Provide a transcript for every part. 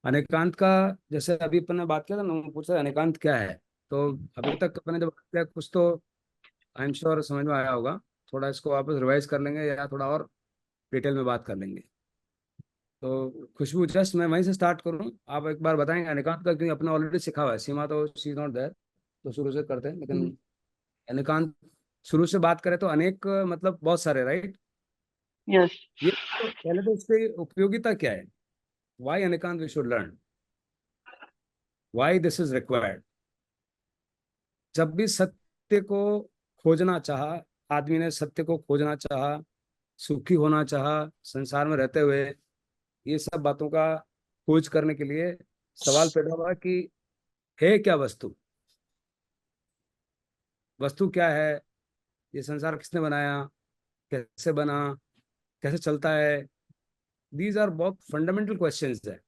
अनेकांत का, जैसे अभी अपन ने बात किया था ना, पूछा अनेकांत क्या है। तो अभी तक अपन ने जब बात किया कुछ तो आई एम श्योर समझ में आया होगा। थोड़ा इसको वापस रिवाइज कर लेंगे या थोड़ा और डिटेल में बात कर लेंगे। तो खुशबू, जस्ट मैं वहीं से स्टार्ट करूँ, आप एक बार बताएंगे अनिकांत का, क्योंकि अपने ऑलरेडी सीखा हुआ है। सीमा तो शी इज नॉट देयर, तो शुरू से करते हैं, लेकिन अनिकांत शुरू से बात करें तो अनेक मतलब बहुत सारे, राइट। यस। ये तो पहले तो इसकी उपयोगिता क्या है, why Anekant we should learn, why this is required. जब भी सत्य को खोजना चाहा, आदमी ने सत्य को खोजना चाहा, सुखी होना चाहा संसार में रहते हुए, ये सब बातों का खोज करने के लिए सवाल पैदा हुआ कि है क्या वस्तु, वस्तु क्या है, ये संसार किसने बनाया, कैसे बना, कैसे चलता है। दीज आर बहुत फंडामेंटल क्वेश्चंस है।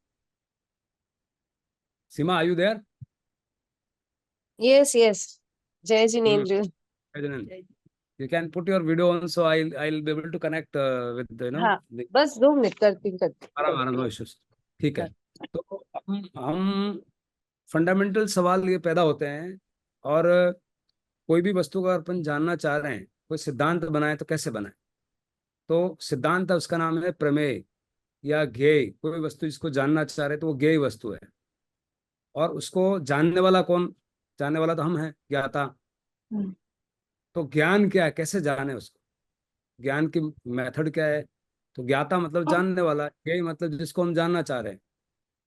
Seema, are you there? Yes yes. Jai Jinendra. You can put your video on, so I be able to connect with हाँ, बस 2 मिनट करती आराम आराम, नो इश्यूज। ठीक है। कर। तो हम फंडामेंटल सवाल ये पैदा होते हैं। और कोई भी वस्तु का अपन जानना चाह रहे हैं, कोई सिद्धांत बनाए तो कैसे बनाए। तो सिद्धांत है, उसका नाम है प्रमेय या ज्ञेय। कोई वस्तु जिसको जानना चाह रहे हैं तो वो ज्ञेय वस्तु है। और उसको जानने वाला कौन, जानने वाला तो हम हैं, ज्ञाता। तो ज्ञान क्या है, कैसे जाने उसको, ज्ञान की मेथड क्या है। तो ज्ञाता मतलब जानने वाला, ज्ञेय मतलब जिसको हम जानना चाह रहे हैं।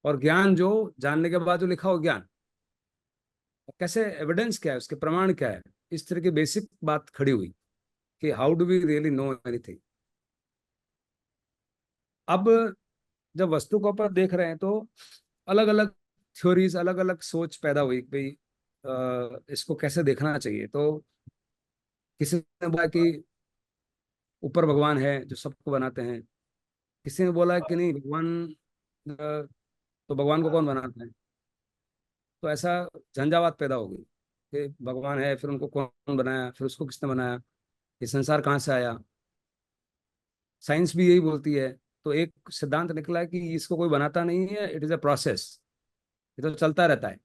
और ज्ञान जो जानने के बाद जो लिखा हो ज्ञान, कैसे, एविडेंस क्या है, उसके प्रमाण क्या है। इस तरह की बेसिक बात खड़ी हुई कि how do we really know anything. अब जब वस्तु को ऊपर देख रहे हैं तो अलग अलग थ्योरीज, अलग अलग सोच पैदा हुई कि भाई इसको कैसे देखना चाहिए। तो किसी ने बोला कि ऊपर भगवान है जो सबको बनाते हैं। किसी ने बोला कि नहीं, भगवान तो भगवान को कौन बनाता है। तो ऐसा झंझावात पैदा हो गई कि भगवान है, फिर उनको कौन बनाया, फिर उसको किसने बनाया, ये संसार कहाँ से आया। साइंस भी यही बोलती है। तो एक सिद्धांत निकला कि इसको कोई बनाता नहीं है, इट इज अ प्रोसेस, ये तो चलता रहता है।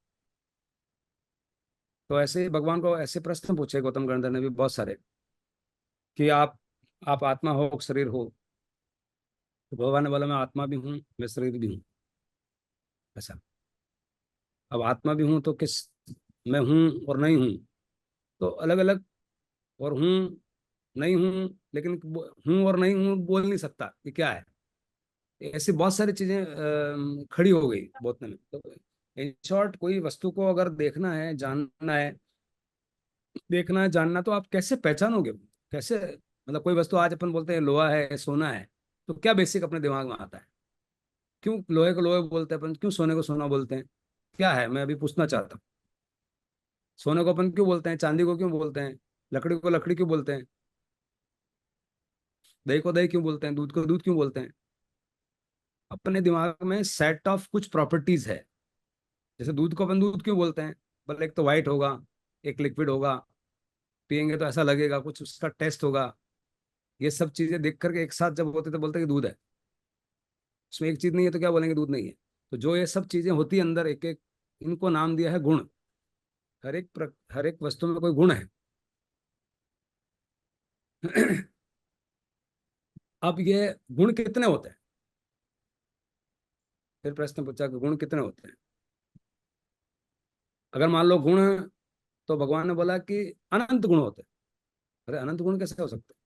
तो ऐसे ही भगवान को ऐसे प्रश्न पूछे गौतम गणधर ने भी बहुत सारे, कि आप आत्मा हो, शरीर हो। तो भगवान ने बोला मैं आत्मा भी हूँ, मैं शरीर भी हूँ। ऐसा, अब आत्मा भी हूँ तो किस, मैं हूँ और नहीं हूँ, तो अलग अलग। और हूँ, नहीं हूँ, लेकिन हूँ और नहीं हूँ बोल नहीं सकता कि क्या है। ऐसी बहुत सारी चीजें खड़ी हो गई बोलने में। तो इन शॉर्ट, कोई वस्तु को अगर देखना है, जानना है, देखना है, जानना, तो आप कैसे पहचानोगे, कैसे, मतलब कोई वस्तु आज अपन बोलते हैं लोहा है, सोना है, तो क्या बेसिक अपने दिमाग में आता है। क्यों लोहे को लोहे बोलते हैं अपन, क्यों सोने को सोना बोलते हैं, क्या है, मैं अभी पूछना चाहता हूँ। सोने को अपन क्यों बोलते हैं, चांदी को क्यों बोलते हैं, लकड़ी को लकड़ी क्यों बोलते हैं, दही को दही क्यों बोलते हैं, दूध को दूध क्यों बोलते हैं। अपने दिमाग में सेट ऑफ कुछ प्रॉपर्टीज है। जैसे दूध को अपन दूध क्यों बोलते हैं, मतलब एक तो वाइट होगा, एक लिक्विड होगा, पियेंगे तो ऐसा लगेगा, कुछ उसका टेस्ट होगा। ये सब चीजें देख करके एक साथ जब होते तो बोलते हैं कि दूध है। उसमें एक चीज नहीं है तो क्या बोलेंगे दूध नहीं है। तो जो ये सब चीजें होती है अंदर, एक एक, इनको नाम दिया है गुण। हर एक वस्तु में कोई गुण है। अब ये गुण कितने होते हैं, फिर प्रश्न पूछा कि गुण कितने होते हैं। अगर मान लो गुण, तो भगवान ने बोला कि अनंत गुण होते हैं। अरे अनंत गुण कैसे हो सकते हैं,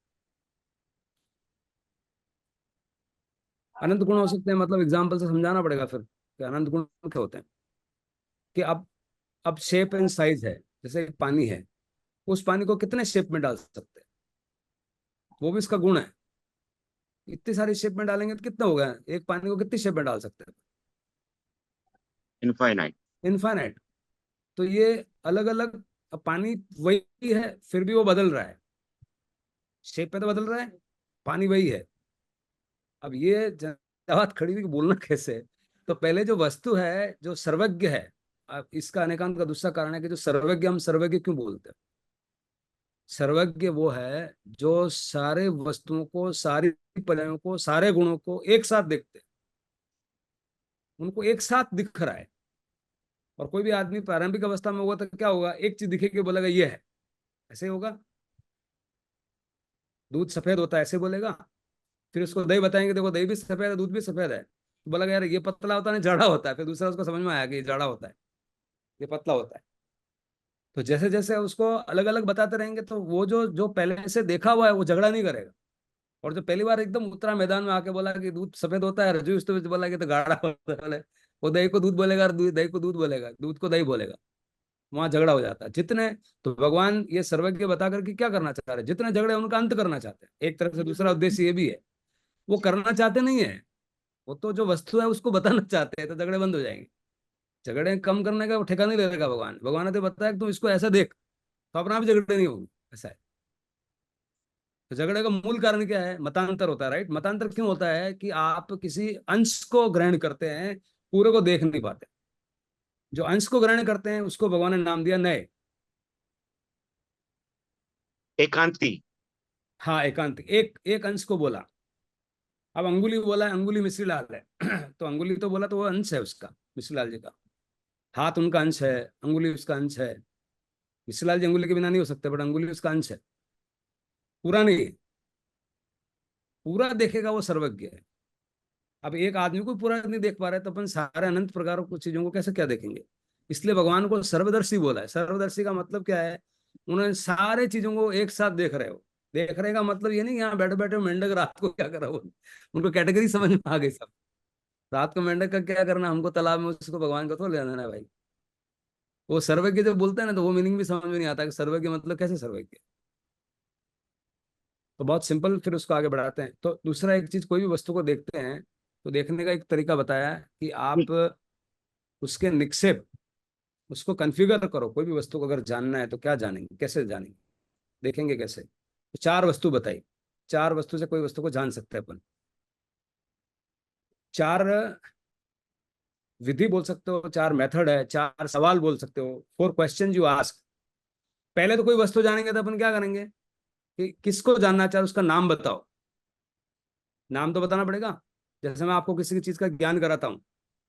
अनंत गुण हो सकते हैं मतलब एग्जाम्पल से समझाना पड़ेगा फिर कि अनंत गुण क्या होते हैं। कि अब शेप एंड साइज है, जैसे पानी है, उस पानी को कितने शेप में डाल सकते हैं, वो भी इसका गुण है। इतनी सारी शेप में डालेंगे तो कितना होगा, एक पानी को कितनी शेप में डाल सकते हैं, इनफाइनाइट। इनफाइनाइट। तो ये अलग अलग, अब पानी वही है फिर भी वो बदल रहा है, शेप में तो बदल रहा है, पानी वही है। अब ये बात खड़ी हुई कि बोलना कैसे है। तो पहले जो वस्तु है जो सर्वज्ञ है, अब इसका अनेकांत का दूसरा कारण है कि जो सर्वज्ञ, हम सर्वज्ञ क्यों बोलते हैं। सर्वज्ञ वो है जो सारे वस्तुओं को, सारी पर्यायों को, सारे गुणों को एक साथ देखते हैं। उनको एक साथ दिख रहा है। और कोई भी आदमी प्रारंभिक अवस्था में होगा तो क्या होगा, एक चीज दिखेगी बोलेगा ये है, ऐसे होगा। दूध सफेद होता है ऐसे बोलेगा। फिर उसको दही बताएंगे, देखो दही भी सफेद है, दूध भी सफेद है, तो बोलेगा यार ये पतला होता है ना जाड़ा होता है। फिर दूसरा उसको समझ में आया कि ये जाड़ा होता है, ये पतला होता है। तो जैसे जैसे उसको अलग अलग बताते रहेंगे तो वो जो जो पहले से देखा हुआ है वो झगड़ा नहीं करेगा। और जो पहली बार एकदम उतरा मैदान में आके बोला कि दूध सफेद होता है, रजू तो बोला कि तो गाढ़ा होता है, बोले वो दही को दूध बोलेगा और दही को दूध बोलेगा, दूध को दही बोलेगा, वहां झगड़ा हो जाता है। जितने तो भगवान ये सर्वज्ञ बता करके क्या करना चाह रहे हैं, जितने झगड़े उनका अंत करना चाहते हैं एक तरफ से। दूसरा उद्देश्य ये भी है, वो करना चाहते नहीं है, वो तो जो वस्तु है उसको बताना चाहते हैं, तो झगड़े बंद हो जाएंगे। झगड़े कम करने का वो ठेका नहीं लेगा भगवान। भगवान ने तो बताया कि तुम इसको ऐसा देख, तो अपना भी झगड़े नहीं होंगे, ऐसा है। तो झगड़े का मूल कारण क्या है, मतांतर होता है, राइट। मतांतर क्यों होता है कि आप किसी अंश को ग्रहण करते हैं, पूरे को देख नहीं पाते। जो अंश को ग्रहण करते हैं उसको भगवान ने नाम दिया नए। एकांती। हाँ एकांत, एक एक अंश को बोला। अब अंगुली बोला है, अंगुली मिश्री लाल है तो अंगुली तो बोला तो वो अंश है उसका, मिश्री लाल जी का। हाथ उनका अंश है, अंगुली उसका अंश है। मिश्री लाल जी अंगुली के बिना नहीं हो सकते, बट अंगुली उसका अंश है, पूरा नहीं है। पूरा देखेगा वो सर्वज्ञ है। अब एक आदमी को पूरा नहीं देख पा रहे तो अपन सारे अनंत प्रकारों को चीजों को कैसे क्या देखेंगे। इसलिए भगवान को सर्वदर्शी बोला है। सर्वदर्शी का मतलब क्या है, उन्होंने सारे चीजों को एक साथ देख रहे हो। देख रहे का मतलब ये नहीं यहाँ बैठे बैठे मेंढक रात को क्या करा हो, उनको कैटेगरी समझ में आ गई सब। रात को मेंढक का क्या करना, हमको तालाब में, उसको भगवान को तो ले जाना है भाई। वो सर्वज्ञ जब बोलते हैं ना तो वो मीनिंग भी समझ में नहीं आता कि सर्वज्ञ मतलब कैसे सर्वज्ञ। तो बहुत सिंपल, फिर उसको आगे बढ़ाते हैं। तो दूसरा एक चीज, कोई भी वस्तु को देखते हैं तो देखने का एक तरीका बताया है कि आप उसके निक्षेप, उसको कॉन्फ़िगर करो। कोई भी वस्तु को अगर जानना है तो क्या जानेंगे, कैसे जानेंगे, देखेंगे कैसे। तो चार वस्तु बताई, चार वस्तु से कोई वस्तु को जान सकते हैं अपन। चार विधि बोल सकते हो, चार मेथड है, चार सवाल बोल सकते हो, 4 क्वेश्चन यू आस्क। पहले तो कोई वस्तु जानेंगे तो अपन क्या करेंगे कि किसको जानना चाहे उसका नाम बताओ। नाम तो बताना पड़ेगा। जैसे मैं आपको किसी चीज का ज्ञान कराता हूँ,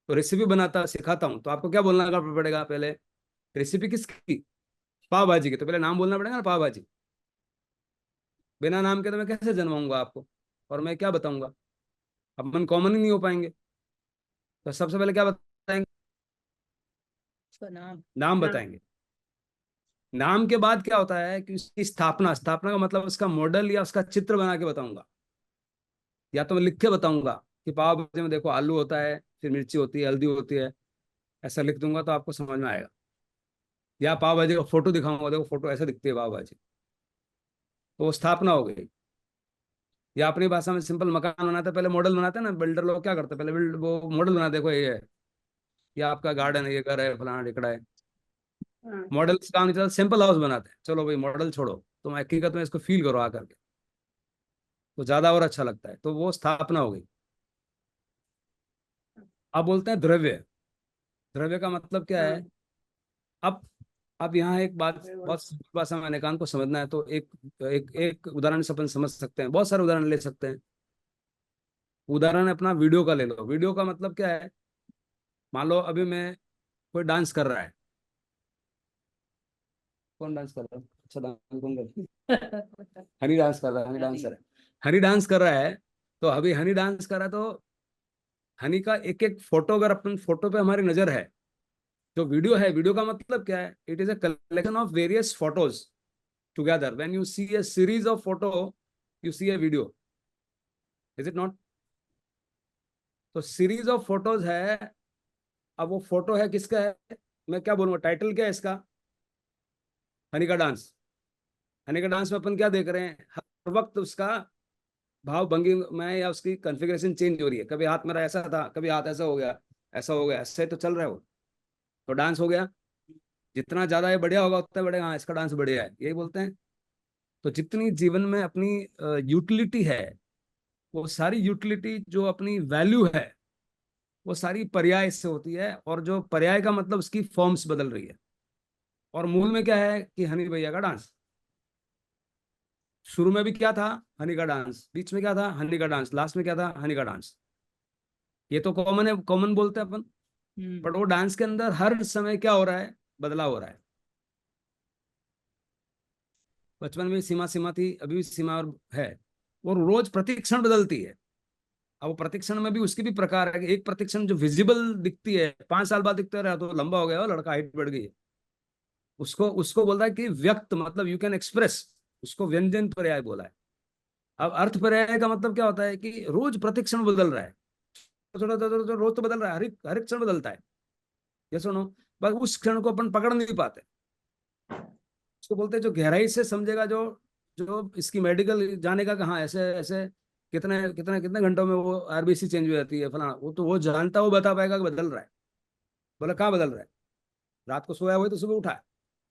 तो रेसिपी बनाता सिखाता हूँ, तो आपको क्या बोलना पड़ेगा पहले, रेसिपी किसकी, पाव भाजी की, तो पहले नाम बोलना पड़ेगा ना, पाव भाजी। बिना नाम के तो मैं कैसे जन्माऊंगा आपको, और मैं क्या बताऊंगा, अब मन कॉमन ही नहीं हो पाएंगे। तो सबसे पहले क्या बताएंगे, उसका नाम। नाम नाम। बताएंगे। नाम के बाद क्या होता है कि उसकी स्थापना, स्थापना का मतलब उसका मॉडल या उसका चित्र बना के बताऊंगा, या तो मैं लिख के बताऊंगा कि पाव भाजी में देखो आलू होता है, फिर मिर्ची होती है, हल्दी होती है, ऐसा लिख दूंगा तो आपको समझ में आएगा। या पाव भाजी का फोटो दिखाऊंगा, देखो फोटो ऐसे दिखती है पाव भाजी, तो वो स्थापना हो गई। या अपनी भाषा में सिंपल, मकान बनाते पहले मॉडल बनाते हैं ना, बिल्डर लोग क्या करते हैं, पहले बिल्ड वो मॉडल बना, देखो ये है, ये आपका गार्डन है, ये घर है, फलाना टिकड़ा है। हाँ। मॉडल से काम नहीं चलता, सिंपल हाउस बनाते हैं, चलो भाई मॉडल छोड़ो, तुम हकीकत में इसको फील करो आकर के, तो ज्यादा और अच्छा लगता है। तो वो स्थापना हो गई। अब बोलते हैं द्रव्य। द्रव्य का मतलब क्या है। हाँ। अब अब यहाँ एक बात, बहुत simple भाषा में अनेकांत को समझना है, तो एक एक एक उदाहरण से अपन समझ सकते हैं, बहुत सारे उदाहरण ले सकते हैं। उदाहरण अपना वीडियो का ले लो। वीडियो का मतलब क्या है, मान लो अभी मैं, कोई डांस कर रहा है, कौन डांस कर रहा है, अच्छा डांस कौन कर रहा है, हनी डांस कर रहा है, हनी डांसर है, हनी डांस कर रहा है। तो अभी हनी डांस कर रहा है, तो हनी का एक एक फोटो, अगर अपन फोटो पे हमारी नजर है, जो वीडियो है, वीडियो का मतलब क्या है, it is a collection of various photos together. When you see a series of photo, you see a video, is it not. तो सीरीज ऑफ फोटोज है। अब वो फोटो है किसका है, मैं क्या बोलूंगा, टाइटल क्या है इसका, हनी का डांस। हनी का डांस में अपन क्या देख रहे हैं, हर वक्त उसका भाव भंगी में या उसकी कॉन्फ़िगरेशन चेंज हो रही है। कभी हाथ मेरा ऐसा था, कभी हाथ ऐसा हो गया, ऐसा हो गया, ऐसे तो चल रहा है वो, तो डांस हो गया। जितना ज्यादा ये बढ़िया होगा उतना बढ़िया, हाँ इसका डांस बढ़िया है, यही बोलते हैं। तो जितनी जीवन में अपनी यूटिलिटी है, वो सारी यूटिलिटी जो अपनी वैल्यू है, वो सारी पर्याय से होती है। और जो पर्याय का मतलब उसकी फॉर्म्स बदल रही है। और मूल में क्या है कि हनी भैया का डांस, शुरू में भी क्या था, हनी का डांस, बीच में क्या था, हनी का डांस, लास्ट में क्या था, हनी का डांस। ये तो कॉमन है, कॉमन बोलते हैं अपन। बट वो डांस के अंदर हर समय क्या हो रहा है, बदलाव हो रहा है। बचपन में सीमा सीमा थी, अभी भी सीमा और है, और रोज प्रतिक्षण बदलती है। अब वो प्रतिक्षण में भी उसके भी प्रकार है कि एक प्रतिक्षण जो विजिबल दिखती है, 5 साल बाद दिखता रहा तो लंबा हो गया हो लड़का, हाइट बढ़ गई है, उसको उसको बोलता है कि व्यक्त, मतलब यू कैन एक्सप्रेस, उसको व्यंजन पर्याय बोला है। अब अर्थ पर्याय का मतलब क्या होता है कि रोज प्रतिक्षण बदल रहा है, थोड़ा थोड़ा थोड़ा रोज तो बदल रहा है, हर एक क्षण बदलता है। ये सुनो, बस उस क्षण को अपन पकड़ नहीं पाते। उसको बोलते हैं जो गहराई से समझेगा, जो जो इसकी मेडिकल जानेगा कि हाँ ऐसे ऐसे कितने कितने कितने घंटों में वो आरबीसी चेंज हो जाती है फला, वो तो वो जानता, वो बता पाएगा कि बदल रहा है। बोला कहाँ बदल रहा है, रात को सोया हुआ तो सुबह उठा है,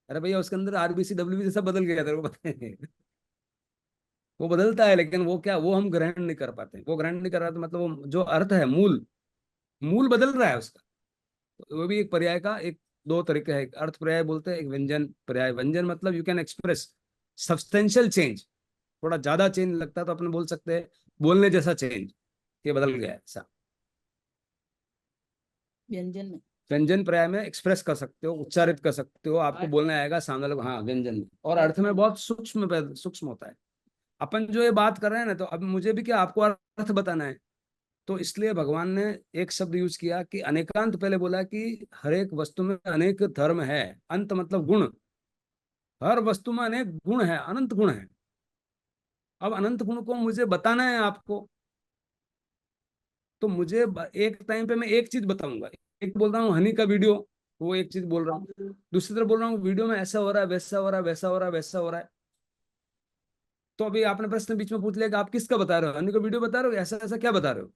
अरे भैया उसके अंदर आरबीसी डब्ल्यूबीसी सब बदल गया तेरे को पता है। वो बदलता है, लेकिन वो क्या, वो हम ग्रहण नहीं कर पाते, वो ग्रहण नहीं कर रहा तो मतलब वो जो अर्थ है, मूल मूल बदल रहा है उसका। तो वो भी एक पर्याय का एक दो तरीके है, एक अर्थ पर्याय बोलते हैं, एक व्यंजन पर्याय। व्यंजन मतलब you can express substantial change, थोड़ा ज्यादा चेंज लगता है तो अपन बोल सकते हैं बोलने जैसा चेंज, ये बदल गया है ऐसा। व्यंजन में। व्यंजन पर्याय में एक्सप्रेस कर सकते हो, उच्चारित कर सकते हो, आपको बोलना आएगा, सामने लोग हाँ व्यंजन में, और अर्थ में बहुत सूक्ष्म सूक्ष्म होता है। अपन जो ये बात कर रहे हैं ना, तो अब मुझे भी क्या आपको अर्थ बताना है, तो इसलिए भगवान ने एक शब्द यूज किया कि अनेकांत। पहले बोला कि हर एक वस्तु में अनेक धर्म है, अंत मतलब गुण, हर वस्तु में अनेक गुण है, अनंत गुण है। अब अनंत गुण को मुझे बताना है आपको, तो मुझे एक टाइम पे मैं एक चीज बताऊंगा। एक बोल रहा हूँ हनी का वीडियो, वो एक चीज बोल रहा हूँ, दूसरी तरफ बोल रहा हूँ वीडियो में ऐसा हो रहा है, वैसा हो रहा है, वैसा हो रहा है, वैसा हो रहा है। तो अभी आपने प्रश्न बीच में पूछ लिया कि आप किसका बता रहे हो, हनी का वीडियो बता रहे हो, ऐसा ऐसा क्या बता रहे हो।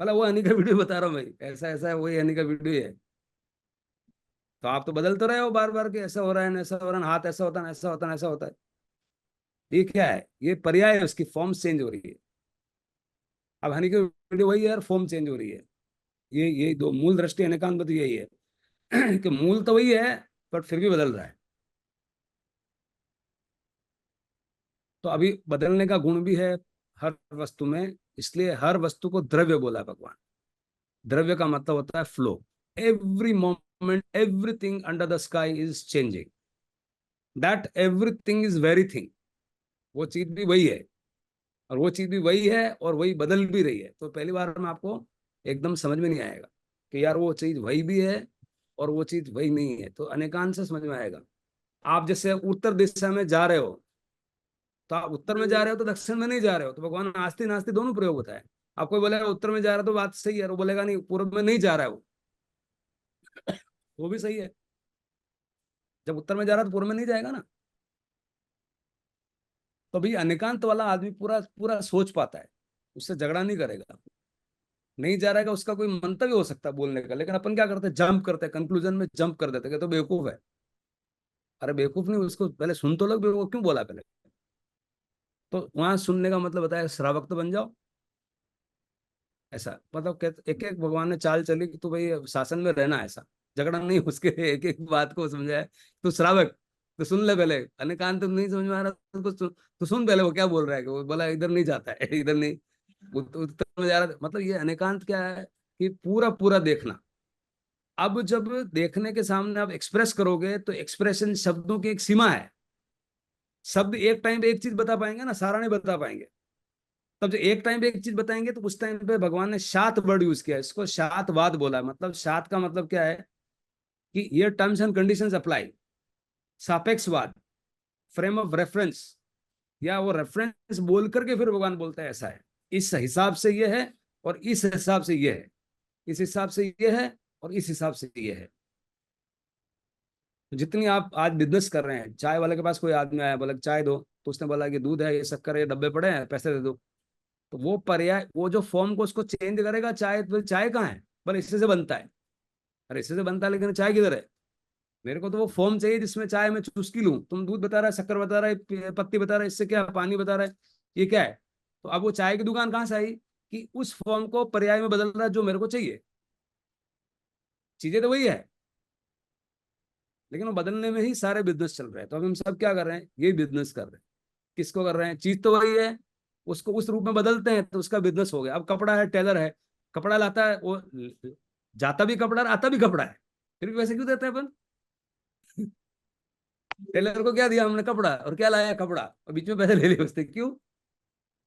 बोला वो हनी का वीडियो बता रहा हूँ भाई, ऐसा ऐसा है, वही हनी का वीडियो है। तो आप तो बदल तो रहे हो बार बार कि ऐसा हो रहा है, ऐसा हो रहा है, हाथ ऐसा होता है, ऐसा होता है, ऐसा होता है। ये क्या है, ये पर्याय है, उसकी फॉर्म चेंज हो रही है। अब हनी की वीडियो वही है यार, फॉर्म चेंज हो रही है। ये दो मूल दृष्टि अनेकांत बद यही है कि मूल तो वही है, बट फिर भी बदल रहा है। तो अभी बदलने का गुण भी है हर वस्तु में, इसलिए हर वस्तु को द्रव्य बोला भगवान। द्रव्य का मतलब होता है flow. Every moment everything under the sky is changing, that everything is very thing. वो चीज भी वही है, और वो चीज भी वही है, और वही बदल भी रही है। तो पहली बार में आपको एकदम समझ में नहीं आएगा कि यार वो चीज वही भी है और वो चीज वही नहीं है, तो अनेकांत से समझ में आएगा। आप जैसे उत्तर दिशा में जा रहे हो, तो आप उत्तर में जा रहे हो तो दक्षिण में नहीं जा रहे हो, तो भगवान आस्ते नास्ते दोनों प्रयोग होता है। आप कोई बोलेगा उत्तर में जा रहा है तो बात सही है, वो बोलेगा नहीं पूर्व में नहीं जा रहा है वो भी सही है। जब उत्तर में जा रहा है तो पूर्व में नहीं जाएगा ना। तो भाई अनेकांत वाला आदमी पूरा पूरा सोच पाता है, उससे झगड़ा नहीं करेगा। नहीं जा रहेगा, उसका कोई मंतव्य हो सकता है बोलने का, लेकिन अपन क्या करते हैं, जंप करते हैं, कंक्लूजन में जंप कर देते हैं कि तो बेवकूफ है। अरे बेवकूफ नहीं, उसको पहले सुन तो लो, बेवकूफ क्यों बोला पहले। तो वहां सुनने का मतलब बताया श्रावक तो बन जाओ, ऐसा मतलब एक एक भगवान ने चाल चली कि तू भाई शासन में रहना, ऐसा झगड़ा नहीं, उसके एक एक बात को समझाया। तू श्रावक तो सुन ले पहले, अनेकांत तो नहीं समझ में आ रहा तो सुन पहले वो क्या बोल रहा है। कि वो बोला इधर नहीं जाता है इधर नहीं, उत्तर में जा रहा था। मतलब ये अनेकांत क्या है कि पूरा पूरा देखना। अब जब देखने के सामने आप एक्सप्रेस करोगे, तो एक्सप्रेशन शब्दों की एक सीमा है। शब्द एक टाइम पे एक चीज बता पाएंगे ना, सारा नहीं बता पाएंगे। तब जब एक टाइम पे एक चीज बताएंगे, तो उस टाइम पे भगवान ने शात वर्ड यूज किया, इसको शातवाद बोला है। मतलब शात का मतलब क्या है कि ये टर्म्स एंड कंडीशंस अप्लाई, सापेक्षवाद, फ्रेम ऑफ रेफरेंस, या वो रेफरेंस बोल करके फिर भगवान बोलता है ऐसा है, इस हिसाब से ये है, और इस हिसाब से ये है, इस हिसाब से ये है, और इस हिसाब से ये है। तो जितनी आप आज बिजनेस कर रहे हैं, चाय वाले के पास कोई आदमी आया, बोला चाय दो, तो उसने बोला कि दूध है, ये शक्कर है, ये डब्बे पड़े हैं, पैसे दे दो। तो वो पर्याय, वो जो फॉर्म को उसको चेंज करेगा, चाय तो चाय कहाँ है, बोले इससे से बनता है। अरे इससे से बनता है, लेकिन चाय किधर है। मेरे को तो वो फॉर्म चाहिए जिसमें चाय मैं चुस्की लूं। तुम दूध बता रहा है, शक्कर बता रहा है, पत्ती बता रहा है, इससे क्या पानी बता रहा है, ये क्या है। तो अब वो चाय की दुकान कहाँ से आई कि उस फॉर्म को पर्याय में बदल रहा है जो मेरे को चाहिए। चीजें तो वही है, लेकिन वो बदलने में ही सारे बिजनेस चल रहे हैं। तो अब हम सब क्या कर रहे हैं, यही बिजनेस कर रहे हैं। किसको कर रहे हैं, चीज तो वही है, उसको उस रूप में बदलते हैं, तो उसका बिजनेस हो गया। अब कपड़ा है, टेलर है, कपड़ा लाता है, वो जाता भी कपड़ा और आता भी कपड़ा है, फिर भी वैसे क्यों देते हैं अपन? टेलर को क्या दिया हमने? कपड़ा। और क्या लाया? कपड़ा। और बीच में पैसे ले लिए उससे, क्यों?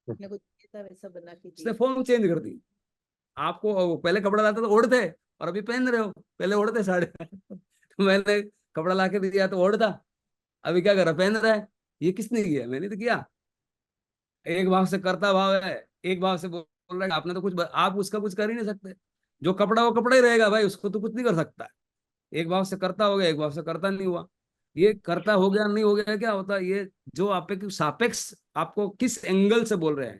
अपने को जैसा वैसा बना के उसने दिया। फॉर्म चेंज कर दी। आपको पहले कपड़ा लाता तो ओढ़ते, और अभी पहन रहे हो, पहले ओढ़ते साड़े। तो मैंने कपड़ा ला के दिया तो ओढ़ता, अभी क्या कर रहा? पहन रहा है। ये किसने किया? मैंने तो किया। एक भाव से करता भाव है, एक भाव से बोल रहा है। आपने तो कुछ आप उसका कुछ कर ही नहीं सकते। जो कपड़ा वो कपड़ा ही रहेगा भाई, उसको तो कुछ नहीं कर सकता। एक भाव से करता हो गया, एक भाव से करता नहीं हुआ। ये करता हो गया नहीं हो गया क्या होता है? ये जो आप सापेक्ष आपको किस एंगल से बोल रहे हैं,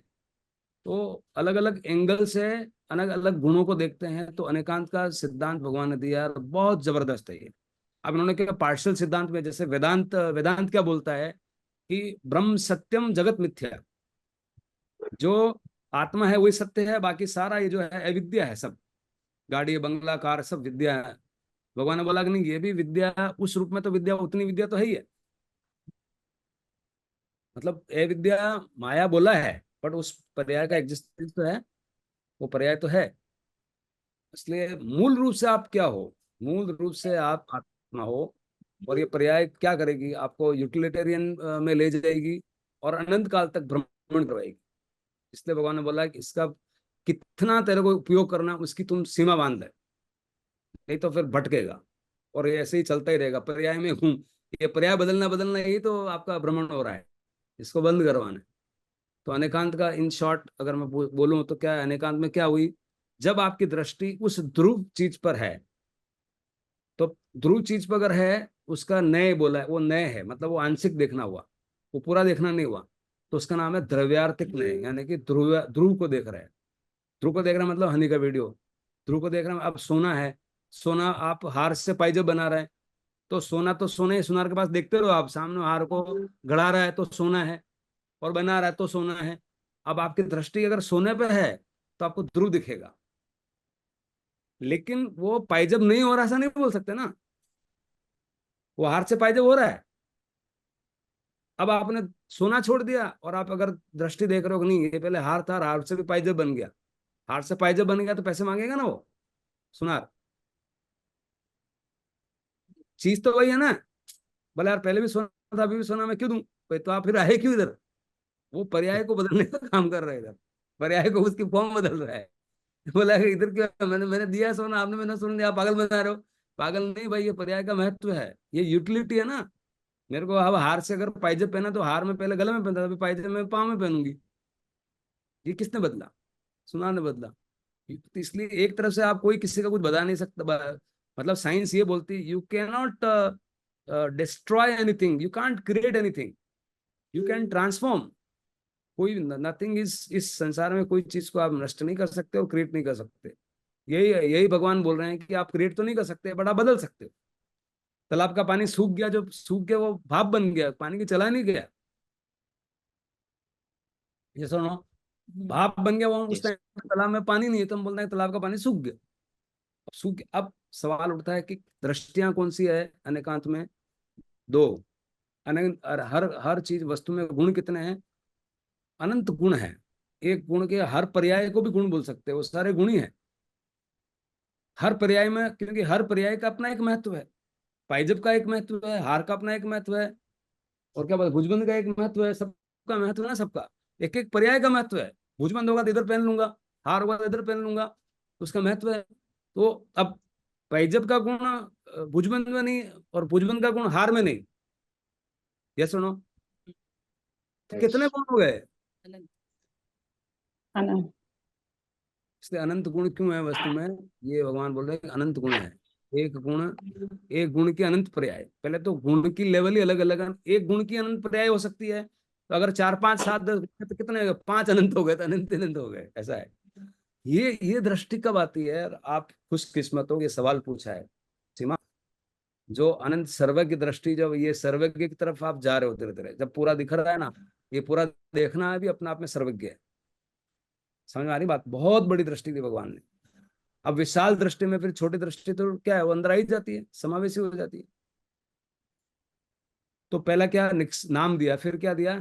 तो अलग अलग एंगल से अलग अलग गुणों को देखते हैं। तो अनेकांत का सिद्धांत भगवान ने दिया यार, बहुत जबरदस्त है ये। अब इन्होंने क्या पार्शियल सिद्धांत में, जैसे वेदांत वेदांत क्या बोलता है कि ब्रह्म सत्यम जगत मिथ्या, जो आत्मा है वही सत्य है, बाकी सारा ये जो है अविद्या है सब। गाड़ी बंगला कार सब विद्या है। भगवान ने बोला कि नहीं, ये भी विद्या उस रूप में, तो विद्या उतनी विद्या तो है ही है। मतलब अविद्या माया बोला है, बट उस पर्याय का एग्जिस्टेंस तो है, वो पर्याय तो है। इसलिए मूल रूप से आप क्या हो? मूल रूप से आप आत्मा हो। और ये पर्याय क्या करेगी? आपको यूटिलिटेरियन में ले जाएगी और अनंत काल तक भ्रमण करवाएगी। इसलिए भगवान ने बोला कि इसका कितना तेरे को उपयोग करना, उसकी तुम सीमा बांध ले, नहीं तो फिर भटकेगा और ये ऐसे ही चलता ही रहेगा, पर्याय में घूम। ये पर्याय बदलना बदलना, यही तो आपका भ्रमण हो रहा है। इसको बंद करवाना है। तो अनेकांत का इन शॉर्ट अगर मैं बोलूं तो क्या है? अनेकांत में क्या हुई? जब आपकी दृष्टि उस ध्रुव चीज पर है, तो ध्रुव चीज पर अगर है, उसका नय बोला है, वो नय है, मतलब वो आंशिक देखना हुआ, वो पूरा देखना नहीं हुआ। तो उसका नाम है द्रव्यार्थिक नय, यानी कि ध्रुव ध्रुव को देख रहे हैं। ध्रुव को देख रहा है मतलब हनी का वीडियो। ध्रुव को देख रहे हैं। अब सोना है, सोना आप हार से पाइजब बना रहे हैं, तो सोना तो सोने सुनार के पास देखते रहो आप, सामने हार को गढ़ा रहा है तो सोना है, और बना रहा है तो सोना है। अब आपकी दृष्टि अगर सोने पे है तो आपको ध्रुव दिखेगा, लेकिन वो पाइजब नहीं हो रहा, ऐसा नहीं बोल सकते ना। वो हार से पाइजब हो रहा है। अब आपने सोना छोड़ दिया और आप अगर दृष्टि देख रहे हो कि नहीं, ये पहले हार था, हार से भी पाइजब बन गया। हार से पाइजब बन गया तो पैसे मांगेगा ना वो सुनार। चीज तो वही है ना। बोले यार पहले भी सोना था, अभी भी सोना, मैं क्यों दूं? तो आप फिर आए क्यों इधर? वो पर्याय को बदलने का काम कर रहा है इधर। पर्याय को उसकी फॉर्म बदल रहा है। बोला कि इधर क्यों? मैंने मैंने दिया सोना, आपने मैंने सोना दिया, आप पागल बना रहे हो। पागल नहीं भाई, ये पर्याय का महत्व है, ये यूटिलिटी है ना। मेरे को अब हार से अगर पाइजब पहना, तो हार में पहले गले में पहनता था, अभी पाइजब में पाँव में पहनूंगी। ये किसने बदला? सुनार ने बदला। तो इसलिए एक तरफ से आप कोई किसी का कुछ बता नहीं सकता। मतलब साइंस ये बोलती है, you can not destroy anything, you can't create anything, you can transform. कोई नथिंग इस संसार में कोई चीज को आप नष्ट नहीं कर सकते और क्रिएट नहीं कर सकते। यही यही भगवान बोल रहे हैं कि आप क्रिएट तो नहीं कर सकते, बट आप बदल सकते हो। तालाब का पानी सूख गया, जो सूख गया वो भाप बन गया, पानी की चला नहीं गया। ये सुनो, भाप बन गया, वो उस Yes. टाइम तालाब में पानी नहीं है, तो हम बोलते हैं तालाब का पानी सूख गया। अब सूख गया। अब सवाल उठता है कि दृष्टियां कौन सी है अनेकांत में? दो। अनंत, हर हर चीज वस्तु में गुण कितने हैं? अनंत गुण है। एक गुण के हर पर्याय को भी गुण बोल सकते हैं, वो सारे गुण ही है हर पर्याय में, क्योंकि हर पर्याय का अपना एक महत्व है। पाइजब का एक महत्व है, हार का अपना एक महत्व है, और क्या बात, भुजबंद का एक महत्व है, सबका महत्व है ना सबका। एक एक पर्याय का महत्व है। भुजबंद होगा तो इधर पहन लूंगा, हार होगा तो इधर पहन लूंगा, तो उसका महत्व है। तो अब पाइजब का गुण भुजबंद में नहीं, और भुजबंद का गुण हार में नहीं। ये सुनो, तो कितने Yes. गुण हो गए? अनंत। अनंत। इसलिए अनंत गुण क्यों है वस्तु में? ये भगवान बोल रहे हैं कि अनंत गुण है। एक गुण, एक गुण की अनंत पर्याय। पहले तो गुण की लेवल ही अलग अलग है। एक गुण की अनंत पर्याय हो सकती है, तो अगर 4 5 7 10 तो कितने हो गए? 5 अनंत हो गए, तो अनंत अनंत हो गए, ऐसा है। ये दृष्टि कब आती है? और आप खुशकिस्मत हो, ये सवाल पूछा है सीमा। जो अनंत सर्वज्ञ दृष्टि, जब ये सर्वज्ञ की तरफ आप जा रहे हो धीरे धीरे, जब पूरा दिख रहा है ना, ये पूरा देखना है भी अपने आप में सर्वज्ञ है। समझ में आ रही बात? बहुत बड़ी दृष्टि दी भगवान ने। अब विशाल दृष्टि में फिर छोटी दृष्टि तो क्या है, वो अंदर आई जाती है, समावेशी हो जाती है। तो पहला क्या नाम दिया, फिर क्या दिया?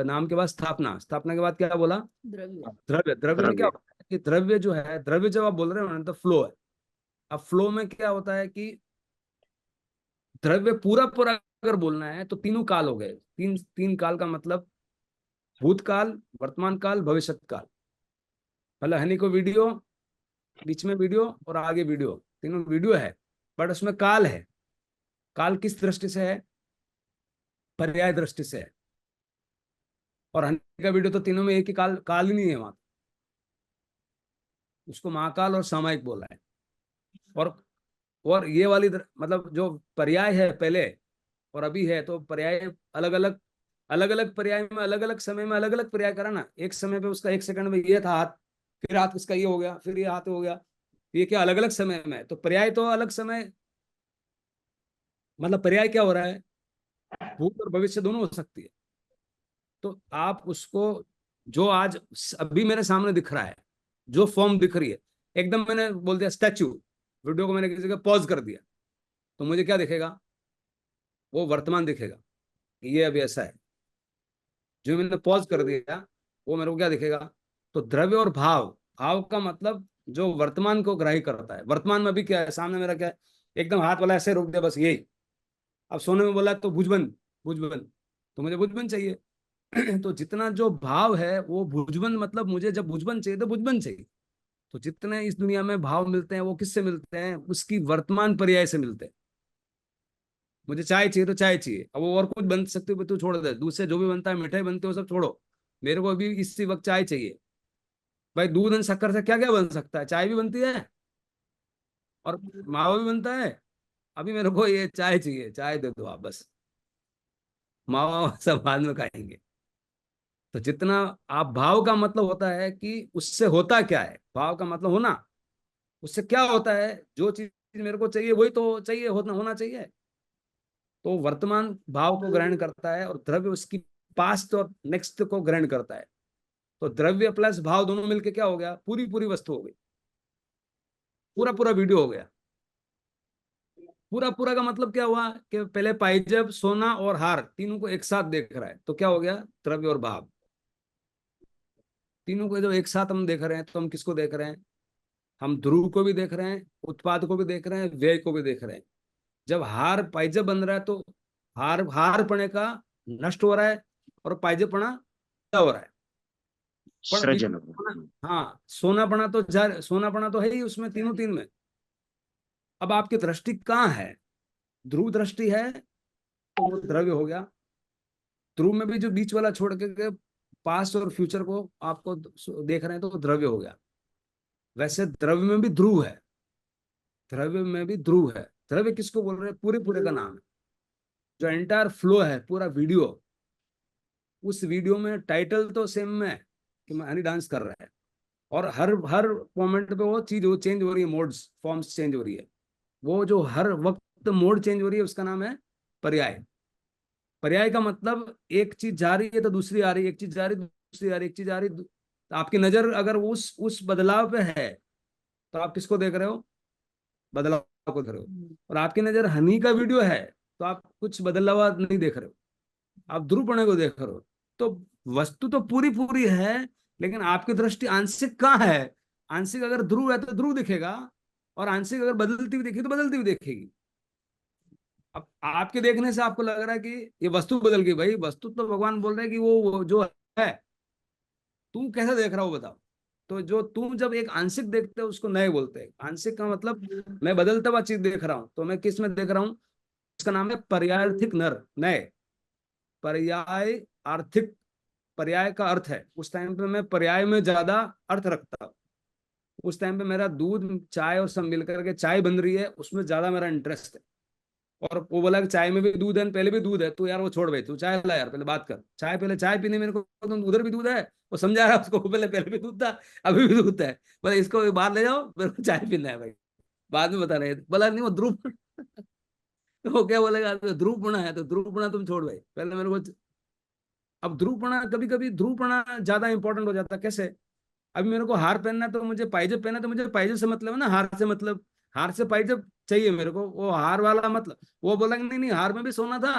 नाम के बाद स्थापना, स्थापना के बाद क्या बोला? द्रव्य। द्रव्य। द्रव्य में क्या द्रव्य. होता है कि द्रव्य जो है, द्रव्य जब आप बोल रहे हो ना तो फ्लो है। अब फ्लो में क्या होता है कि द्रव्य पूरा पूरा अगर बोलना है तो तीनों काल हो गए। तीन तीन काल का मतलब भूतकाल, वर्तमान काल, भविष्य काल। मतलब हनी को वीडियो, बीच में वीडियो और आगे वीडियो, तीनों वीडियो है, बट उसमें काल है। काल किस दृष्टि से है? पर्याय दृष्टि से है। और हनी का वीडियो तो तीनों में एक ही काल, काल ही नहीं है वहां। उसको महाकाल और सामायिक बोला है। और ये वाली मतलब जो पर्याय है पहले और अभी है, तो पर्याय अलग अलग, अलग अलग पर्याय में अलग अलग समय में अलग अलग पर्याय करा ना। एक समय पे उसका एक सेकंड में ये था हाथ, फिर हाथ उसका ये हो गया, फिर ये हाथ हो गया। ये क्या अलग अलग समय में है? तो पर्याय तो अलग समय, मतलब पर्याय क्या हो रहा है? भूत और भविष्य दोनों हो सकती है। तो आप उसको, जो आज अभी मेरे सामने दिख रहा है, जो फॉर्म दिख रही है, एकदम मैंने बोल दिया स्टैच्यू, वीडियो को मैंने किसी जगह पॉज कर दिया, तो मुझे क्या दिखेगा? वो वर्तमान दिखेगा, ये अभी ऐसा है। जो मैंने पॉज कर दिया वो मेरे को क्या दिखेगा? तो द्रव्य और भाव, भाव का मतलब जो वर्तमान को ग्राही करता है। वर्तमान में अभी क्या है? सामने मेरा क्या है? एकदम हाथ वाला ऐसे रोक दिया, बस यही। अब सोने में बोला तो भुजबन, भुजबन, तो मुझे भुजबन चाहिए। तो जितना जो भाव है वो भुजबन, मतलब मुझे जब भुजबन चाहिए तो भुजबन चाहिए। तो जितने इस दुनिया में भाव मिलते हैं वो किससे मिलते हैं? उसकी वर्तमान पर्याय से मिलते हैं। मुझे चाय चाहिए तो चाय चाहिए, अब वो और कुछ बन सकते हो तो छोड़ दे, दूध से जो भी बनता है, मिठाई बनती है, वो सब छोड़ो, मेरे को अभी इसी वक्त चाय चाहिए। भाई दूध और शक्कर से क्या क्या बन सकता है? चाय भी बनती है और मावा भी बनता है। अभी मेरे को ये चाय चाहिए, चाय दे दो आप बस, मावा सब बाद में खाएंगे। तो जितना आप, भाव का मतलब होता है कि उससे होता क्या है, भाव का मतलब होना, उससे क्या होता है? जो चीज मेरे को चाहिए वही तो चाहिए, होना होना चाहिए। तो वर्तमान भाव को ग्रहण करता है और द्रव्य उसकी पास्ट और नेक्स्ट को ग्रहण करता है। तो द्रव्य प्लस भाव दोनों मिलके क्या हो गया? पूरी पूरी वस्तु हो गई, पूरा पूरा वीडियो हो गया। पूरा पूरा का मतलब क्या हुआ कि पहले पाइजेब, सोना और हार तीनों को एक साथ देख रहा है, तो क्या हो गया? द्रव्य और भाव। तीनों को जब एक साथ हम देख रहे हैं तो हम किसको देख रहे हैं? हम ध्रुव को भी देख रहे हैं, उत्पाद को भी देख रहे हैं, व्यय को भी देख रहे हैं। जब हार पाइजेब बन रहा है तो हार, हार पणे का नष्ट हो रहा है और पाइजेब पणा हो रहा है। पण सृजन। हाँ, सोना पणा तो सोना पणा तो है ही उसमें, तीनों तीन में। अब आपकी दृष्टि कहाँ है? ध्रुव दृष्टि है तो वो द्रव्य हो गया। ध्रुव में भी जो बीच वाला छोड़ के पास्ट और फ्यूचर को आपको देख रहे हैं तो वो द्रव्य हो गया। वैसे द्रव्य में भी ध्रुव है, द्रव्य में भी ध्रुव है। द्रव्य किसको बोल रहे हैं? पूरे पूरे का नाम है। जो एंटायर फ्लो है, पूरा वीडियो, उस वीडियो में टाइटल तो सेम में कि हनी डांस कर रहा है, और हर हर मोमेंट पे वो चीज वो चेंज हो रही है, मोड्स फॉर्म्स चेंज हो रही है। वो जो हर वक्त मोड चेंज हो रही है उसका नाम है पर्याय। पर्याय का मतलब एक चीज जा रही है तो दूसरी आ रही है, एक चीज जा रही है दूसरी आ रही है, एक चीज आ रही है तो आपकी नजर अगर उस बदलाव पे है तो आप किसको देख रहे हो? बदलाव को देख रहे हो। और आपकी नजर हनी का वीडियो है तो आप कुछ बदलाव नहीं देख रहे हो, आप ध्रुवपणे को देख रहे हो। तो वस्तु तो पूरी पूरी है, लेकिन आपकी दृष्टि आंशिक कहाँ है? आंशिक अगर ध्रुव है तो ध्रुव दिखेगा, और आंशिक अगर बदलती हुई दिखेगी तो बदलती हुई दिखेगी। अब आपके देखने से आपको लग रहा है कि ये वस्तु बदल गई, भाई वस्तु तो भगवान बोल रहे हैं कि वो जो है, तुम कैसे देख रहा हो बताओ। तो जो तुम जब एक आंशिक देखते हो उसको नए बोलते हैं। आंशिक का मतलब मैं बदलता हुआ चीज देख रहा हूं, तो मैं किस में देख रहा हूं? इसका नाम है पर्यायार्थिक नर, नए। पर्याय आर्थिक, पर्याय का अर्थ है, उस टाइम पे मैं पर्याय में ज्यादा अर्थ रखता हूँ। उस टाइम पे मेरा दूध, चाय और सब मिलकर के चाय बन रही है, उसमें ज्यादा मेरा इंटरेस्ट है। और वो बोला कि चाय में भी दूध है, पहले भी दूध है, तो यार वो छोड़ भाई, तू चाय ला यार, पहले बात कर, चाय पहले चाय पीने मेरे को, तो उधर भी दूध है। वो समझा रहा है उसको, पहले पहले भी दूध था, अभी भी दूध है, बोले इसको बाहर ले जाओ, मेरे को चाय पीना है भाई, बाद में बता रहे। बोला नहीं वो ध्रुव तो वो क्या बोलेगा? तो ध्रुवपणा है तो ध्रुवपणा तुम छोड़ भाई, पहले मेरे को। अब ध्रुवपणा, कभी कभी ध्रुवपणा ज्यादा इंपॉर्टेंट हो जाता है। कैसे? अभी मेरे को हार पहनना है तो मुझे पाइजेब पहनना है, तो मुझे पाइजेब से मतलब है ना, हार से मतलब, हार से पाइजेब चाहिए मेरे को, वो हार वाला मतलब। वो बोला कि नहीं नहीं, हार में भी सोना था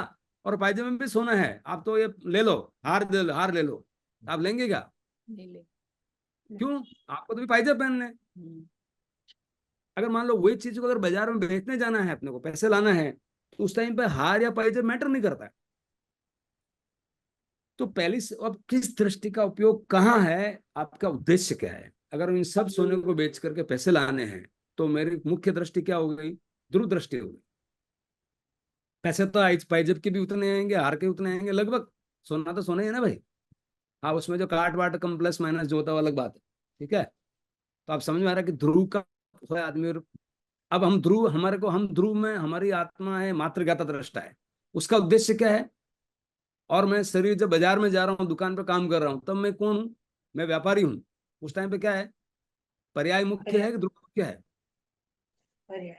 और पाइजेब में भी सोना है, आप तो ये ले लो, हार ले लो, हार ले लो। आप लेंगे क्या? नहीं ले क्यों? आपको तो भी पाइजामा पहनने हैं। हम्म, अगर मान लो वही चीज को अगर बाजार में बेचने जाना है, अपने को पैसे लाना है, तो उस टाइम पे हार या पाइजामा मैटर नहीं करता है। तो पहली अब किस दृष्टि का उपयोग कहाँ है, आपका उद्देश्य क्या है? अगर इन सब सोने को बेच करके पैसे लाने हैं, तो मेरी मुख्य दृष्टि क्या हो गई? दूरदृष्टि हो गई। पैसे तो आज पाइजेब के भी उतने आएंगे, हार के उतने आएंगे लगभग। सोना तो सोना ही है ना भाई। हाँ, उसमें जो काट वाट कम प्लस माइनस जो होता है वो अलग बात है। ठीक है। तो आप समझ में आ रहा है कि ध्रुव का है आदमी। और अब हम ध्रुव, हमारे को, हम ध्रुव में हमारी आत्मा है, मात्र ज्ञाता दृष्टा है। उसका उद्देश्य क्या है? और मैं शरीर जब बाजार में जा रहा हूँ, दुकान पे काम कर रहा हूँ, तब मैं कौन हूँ? मैं व्यापारी हूँ। उस टाइम पे क्या है? पर्याय मुख्य है कि ध्रुव मुख्य है? पर्याय।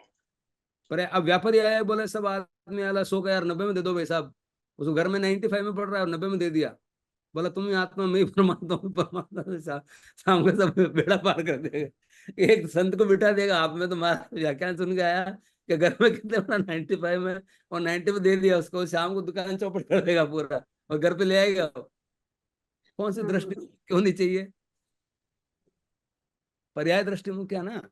पर्याय। अब व्यापारी आया है, बोले सब आदमी आला 100 का यार 90 में दे दो भाई साहब। उसको घर में 95 में पड़ रहा है और 90 में दे दिया। बोला तुम ही आत्मा, मैं ही परमात्मा हूँ, परमात्मा से शाम को सब बेड़ा पार कर देगा। एक संत को बिठा देगा, आप में तो महाराज व्याख्यान सुन के आया कि घर में कितने बड़ा 95 में, और 90 में दे दिया उसको, शाम को दुकान चौपट कर देगा पूरा, और घर पे ले आएगा। कौन सी दृष्टि क्यों नहीं चाहिए? पर्याय दृष्टि मुख्य है ना।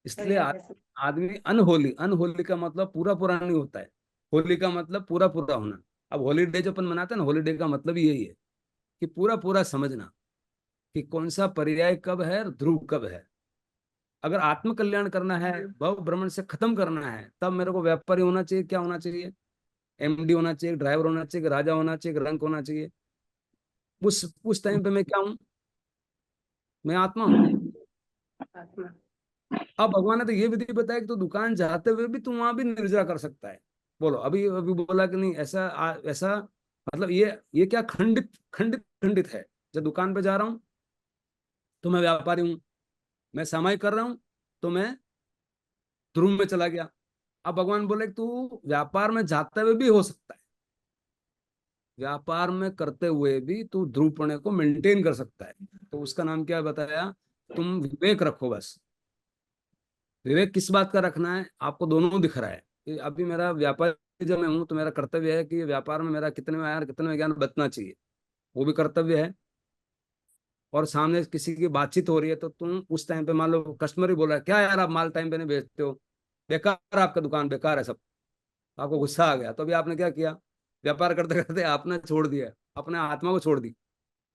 इसलिए आदमी अनहोली, अनहोली का मतलब पूरा पूरा नहीं होता है। होली का मतलब पूरा पूरा होना। अब हॉलीडे जो अपन मनाते हैं ना, हॉलीडे का मतलब यही है कि पूरा पूरा समझना कि कौन सा पर्याय कब है और ध्रुव कब है। अगर आत्म कल्याण करना है, भव भ्रमण से खत्म करना है, तब मेरे को व्यापारी होना चाहिए। क्या होना चाहिए? एमडी होना चाहिए, ड्राइवर होना चाहिए, राजा होना चाहिए, रंक होना चाहिए। उस टाइम पे मैं क्या हूँ? मैं आत्मा हूँ। आत्मा। अब भगवान ने तो ये विधि बताया कि तू दुकान जाते हुए भी तू वहां भी निर्जरा कर सकता है। बोलो, अभी अभी बोला कि नहीं ऐसा ऐसा, मतलब ये क्या खंडित खंडित खंडित है। जब दुकान पे जा रहा हूँ तो मैं व्यापारी हूँ, मैं सामायिक कर रहा हूँ तो मैं ध्रुव में चला गया। अब भगवान बोले कि तू व्यापार में जाते हुए भी हो सकता है, व्यापार में करते हुए भी तू ध्रुवपणे को मेंटेन कर सकता है। तो उसका नाम क्या बताया? तुम विवेक रखो बस। विवेक किस बात का रखना है? आपको दोनों दिख रहा है कि अभी मेरा व्यापार जब मैं हूं, तो मेरा कर्तव्य है कि व्यापार में मेरा कितने में आया और कितने में ज्ञान बचना चाहिए, वो भी कर्तव्य है। और सामने किसी की बातचीत हो रही है, तो तुम उस टाइम पे मान लो कस्टमर ही बोल रहा है, क्या यार आप माल टाइम पे नहीं बेचते हो, बेकार आपका दुकान, बेकार है सब। आपको गुस्सा आ गया, तो अभी आपने क्या किया? व्यापार करते करते आपने छोड़ दिया, अपने आत्मा को छोड़ दी।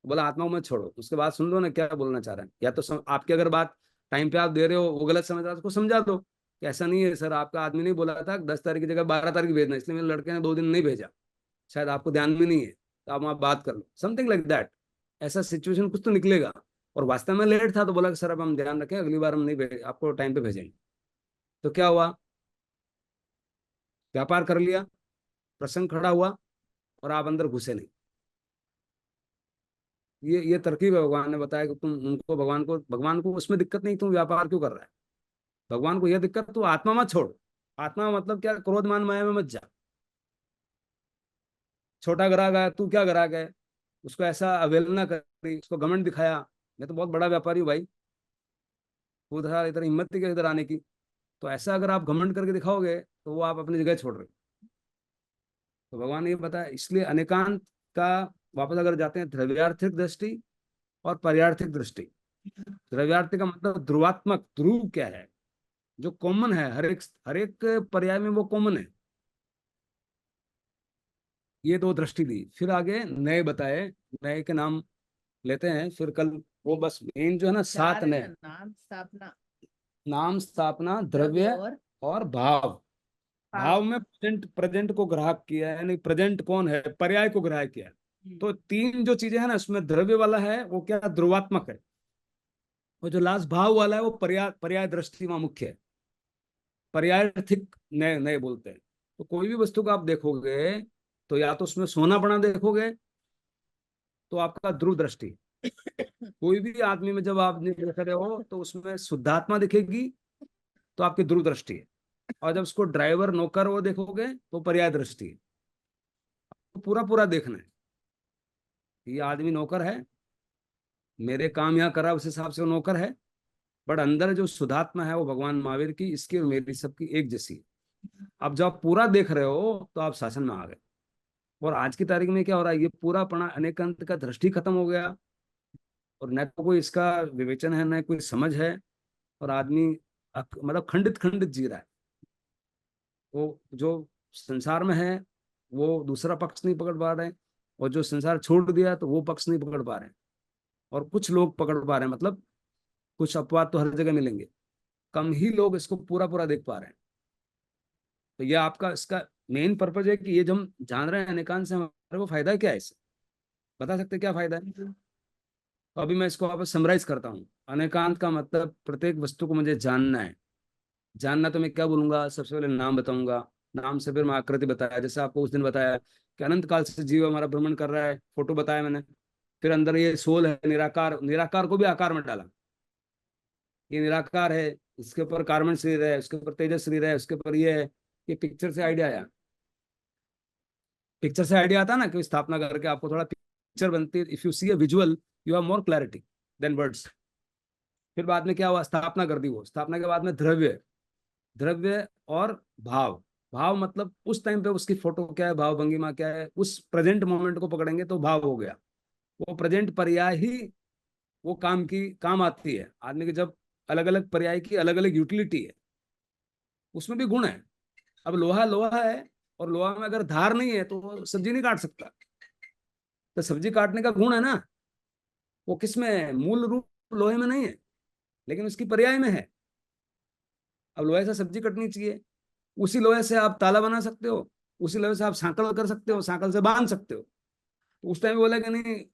बोला आत्मा को मत छोड़ो। उसके बाद सुन लो ना क्या बोलना चाह रहे हैं। या तो आपकी अगर बात टाइम पे आप दे रहे हो, वो गलत समझ रहा है, उसको समझा दो कि ऐसा नहीं है सर, आपका आदमी नहीं बोला था 10 तारीख की जगह 12 तारीख भेजना, इसलिए मेरे लड़के ने 2 दिन नहीं भेजा, शायद आपको ध्यान में नहीं है, तो आप वहाँ बात कर लो, समथिंग लाइक दैट। ऐसा सिचुएशन कुछ तो निकलेगा। और वास्तव में लेट था तो बोला कि सर अब हम ध्यान रखें, अगली बार हम नहीं आपको टाइम पे भेजेंगे। तो क्या हुआ? व्यापार कर लिया, प्रसंग खड़ा हुआ, और आप अंदर घुसे नहीं। ये तरकीब है, भगवान ने बताया कि तुम उनको, भगवान को उसमें दिक्कत नहीं, तुम व्यापार क्यों कर रहा है। भगवान को यह दिक्कत, तू आत्मा मत छोड़। आत्मा मतलब क्या? क्रोध मान माया में मत जा। छोटा ग्राहक आया, तू क्या ग्राहक है? उसको ऐसा अवहेलना करी, उसको घमंड दिखाया, मैं तो बहुत बड़ा व्यापारी हूँ भाई, खुद था इधर, हिम्मत थी कि इधर आने की। तो ऐसा अगर आप घमंड करके दिखाओगे, तो वो आप अपनी जगह छोड़ रहे हो। तो भगवान ने ये बताया, इसलिए अनेकांत का, वापस अगर जाते हैं, द्रव्यार्थिक दृष्टि और पर्यार्थिक दृष्टि। द्रव्यार्थी का मतलब ध्रुवात्मक, ध्रुव क्या है जो कॉमन है, हर एक पर्याय में वो कॉमन है। ये दो दृष्टि दी। फिर आगे नए बताए, नए के नाम लेते हैं फिर कल। वो बस मेन जो है ना, 7 चार है नए। ना, नाम स्थापना, नाम, स्थापना, द्रव्य द्रव्य और भाव। भाव में प्रेजेंट, प्रेजेंट को ग्राहक किया है, यानी प्रेजेंट कौन है, पर्याय को ग्राहक किया है। तो 3 जो चीजें हैं ना, उसमें द्रव्य वाला है वो क्या, ध्रुवात्मक है। और जो लास्ट भाव वाला है वो पर्याय, पर्याय दृष्टि वहां मुख्य है। पर्यायथिक नए नए बोलते हैं। तो कोई भी वस्तु को आप देखोगे, तो या तो उसमें सोना बना देखोगे, तो आपका ध्रुव दृष्टि। कोई भी आदमी में जब आप देख रहे हो, तो उसमें शुद्धात्मा दिखेगी, तो आपकी ध्रुव दृष्टि है। और जब उसको ड्राइवर नौकर वो देखोगे, तो पर्याय दृष्टि है। तो पूरा पूरा देखना है, ये आदमी नौकर है, मेरे काम यहाँ करा उस हिसाब से वो नौकर है। बट अंदर जो शुद्धात्मा है, वो भगवान महावीर की, इसकी और मेरी सबकी एक जैसी है। अब जब आप पूरा देख रहे हो, तो आप शासन में आ गए। और आज की तारीख में क्या हो रहा है, ये पूरा पड़ा अनेकांत का दृष्टि खत्म हो गया, और न तो कोई इसका विवेचन है, न कोई समझ है, और आदमी मतलब खंडित खंडित जी रहा है। वो जो संसार में है वो दूसरा पक्ष नहीं पकड़ पा रहे हैं, और जो संसार छोड़ दिया तो वो पक्ष नहीं पकड़ पा रहे हैं, और कुछ लोग पकड़ पा रहे हैं। मतलब कुछ अपवाद तो हर जगह मिलेंगे, कम ही लोग इसको पूरा पूरा देख पा रहे हैं। तो ये आपका इसका मेन पर्पज है कि ये जो हम जान रहे हैं अनेकांत से, हमारे को फायदा क्या है इससे, बता सकते हैं क्या फायदा है? तो अभी मैं इसको वापस समराइज करता हूँ। अनेकांत का मतलब प्रत्येक वस्तु को मुझे जानना है। जानना तो मैं क्या बोलूंगा, सबसे पहले नाम बताऊंगा, नाम से फिर मैं आकृति बताया, जैसे आपको उस दिन बताया कि अनंत काल से जीव हमारा भ्रमण कर रहा है, फोटो बताया मैंने। फिर अंदर ये सोल है, निराकार, निराकार को भी आकार में डाला, ये निराकार है, इसके ऊपर कार्बन शरीर है, उसके ऊपर तेजस शरीर है, उसके ऊपर ये है। ये पिक्चर से आइडिया आया, पिक्चर से आइडिया आता है ना कि स्थापना करके आपको थोड़ा पिक्चर बनती है। If you see a visual you have more clarity than words. फिर बाद में क्या हुआ, स्थापना कर दी। वो स्थापना के बाद में द्रव्य, द्रव्य और भाव। भाव मतलब उस टाइम पे उसकी फोटो क्या है, भाव भंगिमा क्या है, उस प्रेजेंट मोमेंट को पकड़ेंगे तो भाव हो गया। वो प्रेजेंट पर्याय ही वो काम आती है आदमी के। जब अलग अलग पर्याय की अलग अलग यूटिलिटी है, उसमें भी गुण है। अब लोहा लोहा है, और लोहा में अगर धार नहीं है तो वो सब्जी नहीं काट सकता। तो सब्जी काटने का गुण है ना, वो किसमें है? मूल रूप लोहे में नहीं है, लेकिन उसकी पर्याय में है। अब लोहे से सब्जी कटनी चाहिए, उसी लोहे से आप ताला बना सकते हो, उसी लोहे से आप सांकल कर सकते हो, सांकल से बांध सकते हो। तो उस टाइम बोला कि नहीं,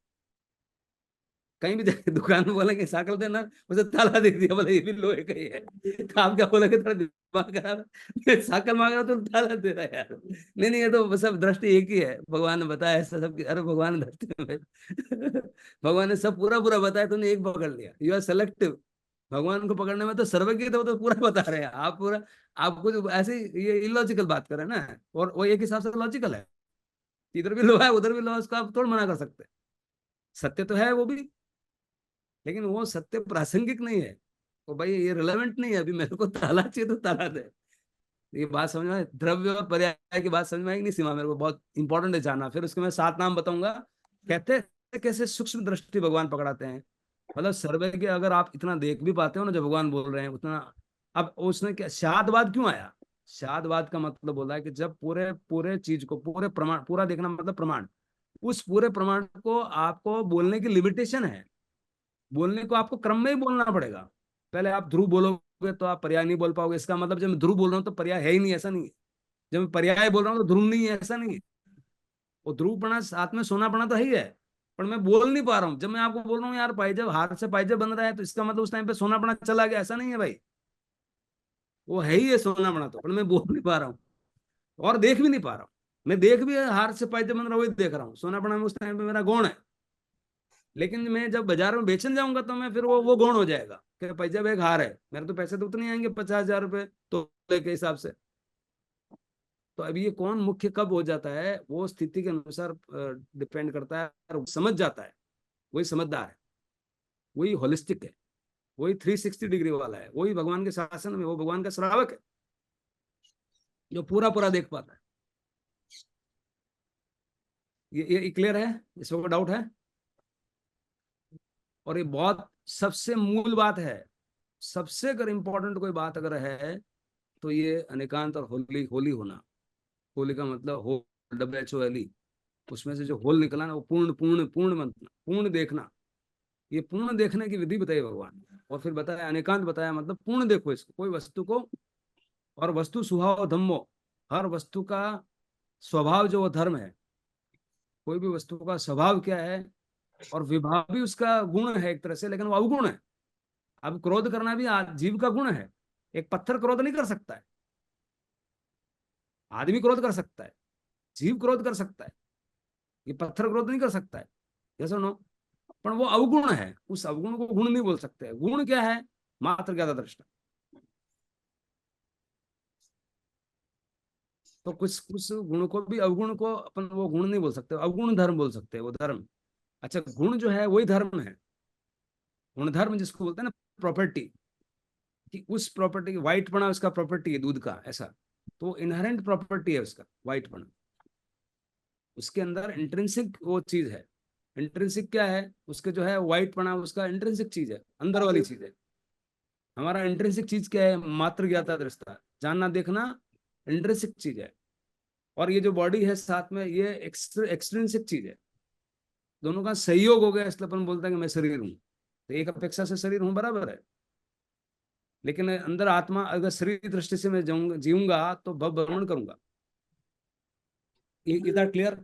कहीं भी जाके दुकान में बोला कि साइकिल देना, उसे ताला दे दिया, बोला ये भी लोहे का ही है। तो आप क्या बोला कि थोड़ा दिमाग खराब है, साइकिल मांग रहा तो ताला दे रहा है यार। नहीं नहीं, ये तो सब दृष्टि एक ही है, भगवान ने बताया ऐसा सब। अरे भगवान ने दृष्टि में भगवान ने सब पूरा पूरा बताया, तुमने एक पकड़ लिया। You are selective. भगवान को पकड़ने में तो सर्वज्ञ थे, वो तो पूरा बता रहे हैं। आप पूरा, आपको जो ऐसे ये इलॉजिकल बात कर रहे हैं ना, और वो एक हिसाब से लॉजिकल है। इधर भी लोहा है उधर भी लोहा, उसको आप थोड़ा मना कर सकते हैं। सत्य तो है वो भी, लेकिन वो सत्य प्रासंगिक नहीं है। तो भाई ये रिलेवेंट नहीं है, अभी मेरे को ताला चाहिए तो ताला दे। ये बात समझ में द्रव्य और पर्याय की बात समझ में आई नहीं सीमा? मेरे को बहुत इंपॉर्टेंट है जानना। फिर उसके मैं 7 नाम बताऊंगा, कहते हैं कैसे सूक्ष्म दृष्टि भगवान पकड़ाते हैं। मतलब सर्वे के अगर आप इतना देख भी पाते हो ना, जो भगवान बोल रहे हैं उतना। अब उसने क्या शादवाद क्यों आया? शादवाद का मतलब बोला है कि जब पूरे पूरे चीज को, पूरे प्रमाण, पूरा देखना मतलब प्रमाण, उस पूरे प्रमाण को आपको बोलने की लिमिटेशन है। बोलने को आपको क्रम में ही बोलना पड़ेगा। पहले आप ध्रुव बोलोगे तो आप पर्याय नहीं बोल पाओगे। इसका मतलब जब मैं ध्रुव बोल रहा हूँ तो पर्याय है ही नहीं, ऐसा नहीं है। जब मैं पर्याय बोल रहा हूँ तो ध्रुव नहीं है, ऐसा नहीं है। वो ध्रुवपना साथ में सोनापना तो है ही है, पर मैं बोल नहीं पा रहा हूँ। जब मैं आपको बोल रहा हूँ यार पाइजब, हाथ से पाइजब बन रहा है, तो इसका मतलब उस टाइम पे सोनापना चला गया, ऐसा नहीं है भाई। वो है ही है सोनापना, तो पर मैं बोल नहीं पा रहा हूँ और देख भी नहीं पा रहा हूँ। मैं देख भी हाथ से पाइजब बन रहा है वही देख रहा हूँ, सोनापना में उस टाइम पे मेरा गौण है। लेकिन मैं जब बाजार में बेचने जाऊंगा तो मैं फिर वो गौण हो जाएगा कि पैसा एक हार है, मेरे तो पैसे तो उतने आएंगे 50,000 रुपए तो के हिसाब से। तो अभी ये कौन मुख्य कब हो जाता है, वो स्थिति के अनुसार डिपेंड करता है। और समझ जाता है वही समझदार है, वही होलिस्टिक है, वही 360 डिग्री वाला है, वही भगवान के शासन में, वो भगवान का श्रावक है जो पूरा पूरा देख पाता है। ये क्लियर है? इसमें कोई डाउट है? और ये बहुत सबसे मूल बात है। सबसे अगर इंपॉर्टेंट कोई बात अगर है तो ये अनेकांत और होली, होली होना। होली का मतलब हो, WHOLE। उसमें से जो होल निकला ना, वो पूर्ण पूर्ण पूर्ण मतलब पूर्ण देखना। ये पूर्ण देखने की विधि बताई भगवान ने। और फिर बताया अनेकांत बताया, मतलब पूर्ण देखो इसको, कोई वस्तु को। और वस्तु स्वभाव धम्मो, हर वस्तु का स्वभाव जो वो धर्म है। कोई भी वस्तु का स्वभाव क्या है, और विभाव भी उसका गुण है एक तरह से, लेकिन वो अवगुण है। अब क्रोध करना भी जीव का गुण है। एक पत्थर क्रोध नहीं कर सकता है, आदमी क्रोध कर सकता है, जीव क्रोध कर सकता है, ये पत्थर क्रोध नहीं कर सकता है। जैसा नो, पर वो अवगुण है, उस अवगुण को गुण नहीं बोल सकते। गुण क्या है? मात्र ज्ञाता दृष्टा। तो कुछ कुछ गुण को भी, अवगुण को अपन वो गुण नहीं बोल सकते, अवगुण धर्म बोल सकते हैं, वो धर्म। अच्छा, गुण जो है वही धर्म है। गुण धर्म जिसको बोलते हैं ना, प्रॉपर्टी, कि उस प्रॉपर्टी की व्हाइट पना उसका प्रॉपर्टी है, दूध का ऐसा। तो इनहेरेंट प्रॉपर्टी है उसका व्हाइट पना, उसके अंदर इंट्रिंसिक वो चीज है। इंट्रिंसिक क्या है, उसके जो है व्हाइट पना, उसका इंट्रिंसिक चीज है, अंदर वाली चीज है। हमारा इंट्रिंसिक चीज क्या है, मात्र ज्ञाता दृष्टा, जानना देखना इंट्रिंसिक चीज है। और ये जो बॉडी है साथ में, ये एक्सट्रिंसिक चीज है। दोनों का सहयोग हो गया, इसलिए अपन बोलते हैं कि मैं शरीर हूँ। तो एक अपेक्षा से शरीर हूँ, बराबर है। लेकिन अंदर आत्मा, अगर शरीर दृष्टि से मैं जीऊंगा तो भव भ्रमण करूंगा। इतना क्लियर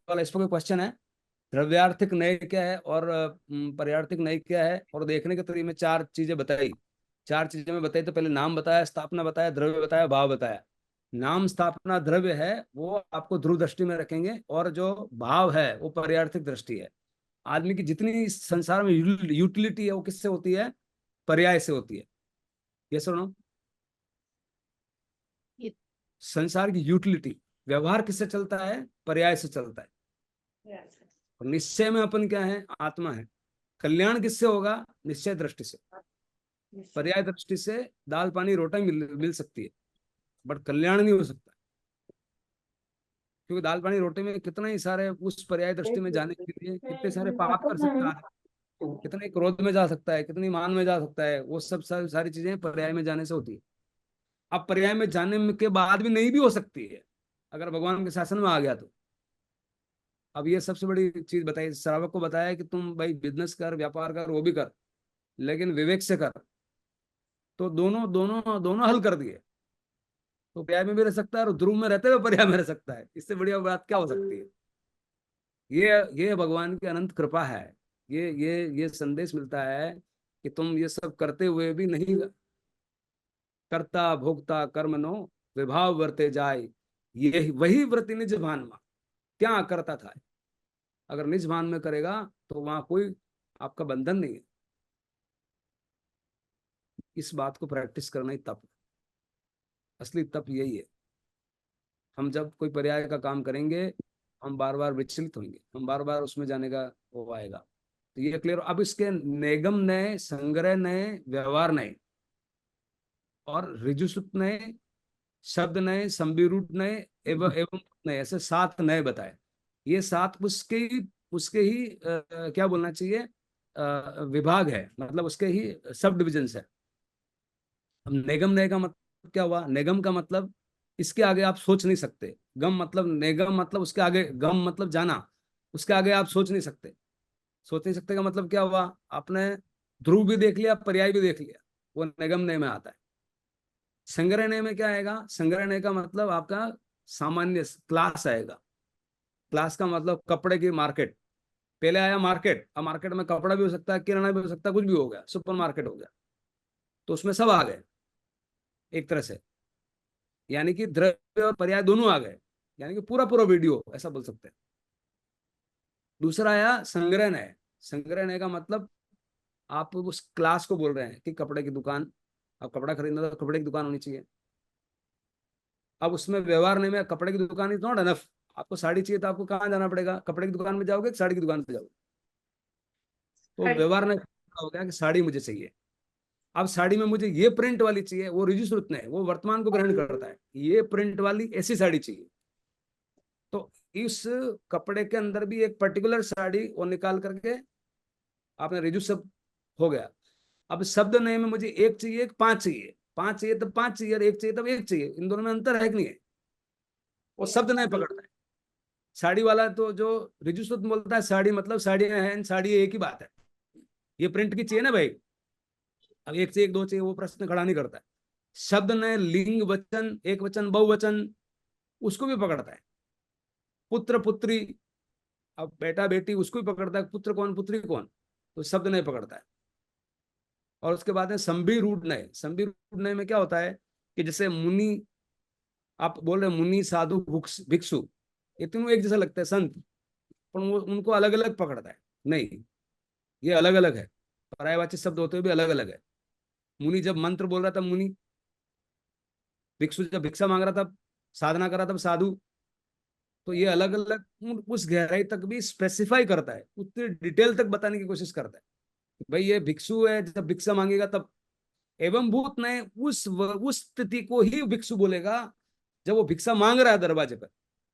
वाला इस पर कोई क्वेश्चन है? द्रव्यार्थिक नय क्या है और पर्यार्थिक नय क्या है, और देखने के तरीके में चार चीजें बताई। चार चीजें में बताई, तो पहले नाम बताया, स्थापना बताया, द्रव्य बताया, भाव बताया। नाम स्थापना द्रव्य है वो आपको ध्रुव दृष्टि में रखेंगे, और जो भाव है वो पर्यार्थिक दृष्टि है। आदमी की जितनी इस संसार में यूटिलिटी है वो किससे होती है? पर्याय से होती है। ये सुनो, ये संसार की यूटिलिटी, व्यवहार किससे चलता है? पर्याय से चलता है। Yes. और निश्चय में अपन क्या है? आत्मा है। कल्याण किससे होगा? निश्चय दृष्टि से। Yes. पर्याय दृष्टि से दाल पानी रोटी मिल सकती है, बट कल्याण नहीं हो सकता, क्योंकि दाल पानी रोटी में कितना ही सारे, उस पर्याय दृष्टि में जाने के लिए कितने सारे पाप कर सकता है, कितने क्रोध में जा सकता है, कितनी मान में जा सकता है। वो सब सारी चीजें पर्याय में जाने से होती है। अब पर्याय में जाने के बाद भी नहीं भी हो सकती है, अगर भगवान के शासन में आ गया तो। अब ये सबसे बड़ी चीज बताई, श्रावक को बताया कि तुम भाई बिजनेस कर, व्यापार कर, वो भी कर, लेकिन विवेक से कर। तो दोनों दोनों दोनों हल कर दिए। तो पर्याय में भी रह सकता है और ध्रुव में रहते हुए पर्याय में रह सकता है। इससे बढ़िया बात क्या हो सकती है? ये भगवान की अनंत कृपा है। ये संदेश मिलता है कि तुम ये सब करते हुए भी नहीं, कर्ता भोक्ता कर्मनो विभाव वर्ते जाए, ये वही व्रति निज भान में क्या करता था। अगर निज भान में करेगा तो वहां कोई आपका बंधन नहीं है। इस बात को प्रैक्टिस करना ही तप है। असली तप यही है। हम जब कोई पर्याय का काम करेंगे, हम बार बार विचलित होंगे, हम बार बार उसमें जाने का वो आएगा। तो ये क्लियर। अब इसके नेगम नए, संग्रह नए, व्यवहार नए, और ऋजुसुत नए, शब्द नए, संविरूढ़ नए, एवं एवं नए, ऐसे सात नए बताए। ये सात उसके ही क्या बोलना चाहिए, विभाग है, मतलब उसके ही सब डिविजन है। अब नेगम नए का मतलब क्या हुआ? नेगम का मतलब इसके आगे आप सोच नहीं सकते। गम मतलब, नेगम मतलब उसके आगे, गम मतलब जाना, उसके आगे आप सोच नहीं सकते। सोच नहीं सकते का मतलब क्या हुआ? आपने ध्रुव भी देख लिया, पर्याय भी देख लिया, वो निगम नय में आता है। संग्रहणय में क्या आएगा? संग्रहणय का मतलब आपका सामान्य क्लास आएगा। क्लास का मतलब कपड़े की मार्केट। पहले आया मार्केट, अब मार्केट में कपड़ा भी हो सकता है, किराना भी हो सकता है, कुछ भी हो गया, सुपर मार्केट हो गया। तो उसमें सब आ गए एक तरह से, यानी कि द्रव्य और पर्याय दोनों आ गए, यानी कि पूरा पूरा वीडियो ऐसा बोल सकते हैं। दूसरा आया संग्रहणय। संग्रहणय का मतलब आप उस क्लास को बोल रहे हैं कि कपड़े की दुकान, अब कपड़ा खरीदना तो कपड़े की दुकान होनी चाहिए। अब उसमें व्यवहार नहीं में, कपड़े की दुकान इज नॉट एनफ। आपको साड़ी चाहिए तो आपको कहाँ जाना पड़ेगा? कपड़े की दुकान में जाओगे, साड़ी की दुकान पे जाओगे। तो व्यवहार ने हो गया कि साड़ी मुझे चाहिए। अब साड़ी में मुझे ये प्रिंट वाली चाहिए, वो ऋजुश्रुत ने, वो वर्तमान को ग्रहण करता है, ये प्रिंट वाली ऐसी साड़ी चाहिए। तो इस कपड़े के अंदर भी एक पर्टिकुलर साड़ी वो निकाल करके आपने ऋजु शब्द हो गया। अब शब्द नहीं में मुझे एक चाहिए, एक पांच चाहिए, पांच चाहिए तब पांच चाहिए, और एक चाहिए तब एक चाहिए। इन दोनों में अंतर है कि नहीं है? वो शब्द नहीं पकड़ता है। साड़ी वाला तो जो ऋजु शब्द बोलता है, साड़ी मतलब साड़ियां हैं, साड़ी एक ही बात है, ये प्रिंट की चाहिए ना भाई। अब एक से एक दो चाहिए, वो प्रश्न खड़ा नहीं करता है। शब्द ने लिंग वचन, एक वचन, बहुवचन, उसको भी पकड़ता है। पुत्र पुत्री, अब बेटा बेटी, उसको भी पकड़ता है। पुत्र कौन, पुत्री कौन, तो शब्द नहीं पकड़ता है। और उसके बाद है संभि रूढ़ नय। संभि रूढ़ नय में क्या होता है कि जैसे मुनि, आप बोल रहे मुनि, साधु, भिक्षु, ये तीनों एक जैसा लगता है, संत, पर वो उनको अलग अलग पकड़ता है। नहीं, ये अलग अलग है। पर्यायवाची शब्द होते हुए भी अलग अलग है। मुनि जब मंत्र बोल रहा था मुनि, भिक्षु जब भिक्षा मांग रहा था, साधना कर रहा था साधु। तो ये अलग अलग उस गहराई तक भी स्पेसिफाई करता है, उतनी डिटेल तक बताने की कोशिश करता है। भाई ये भिक्षु है, जब भिक्षा मांगेगा तब। एवं भूत ने उस स्थिति को ही भिक्षु बोलेगा जब वो भिक्षा मांग रहा है दरवाजे पर,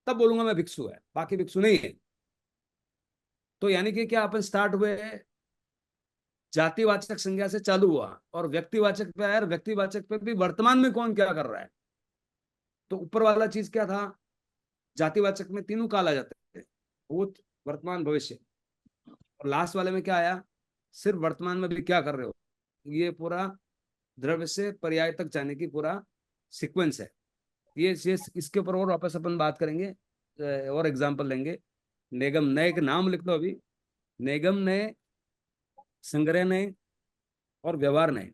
तब बोलूंगा मैं भिक्षु है, बाकी भिक्षु नहीं है। तो यानी कि क्या, अपन स्टार्ट हुए जातिवाचक संज्ञा से चालू हुआ और व्यक्तिवाचक पे आया, और व्यक्तिवाचक पे भी वर्तमान में कौन क्या कर रहा है। तो ऊपर वाला चीज क्या था, जातिवाचक में तीनों काल आ जाते थे, भूत वर्तमान भविष्य। और लास्ट वाले में क्या आया, सिर्फ वर्तमान में भी क्या कर रहे हो। ये पूरा द्रव्य से पर्याय तक जाने की पूरा सीक्वेंस है। ये इसके ऊपर और वापस अपन बात करेंगे, और एग्जांपल लेंगे। निगम नए के नाम लिख लो अभी। निगम नए, संग्रह नए और व्यवहार नए।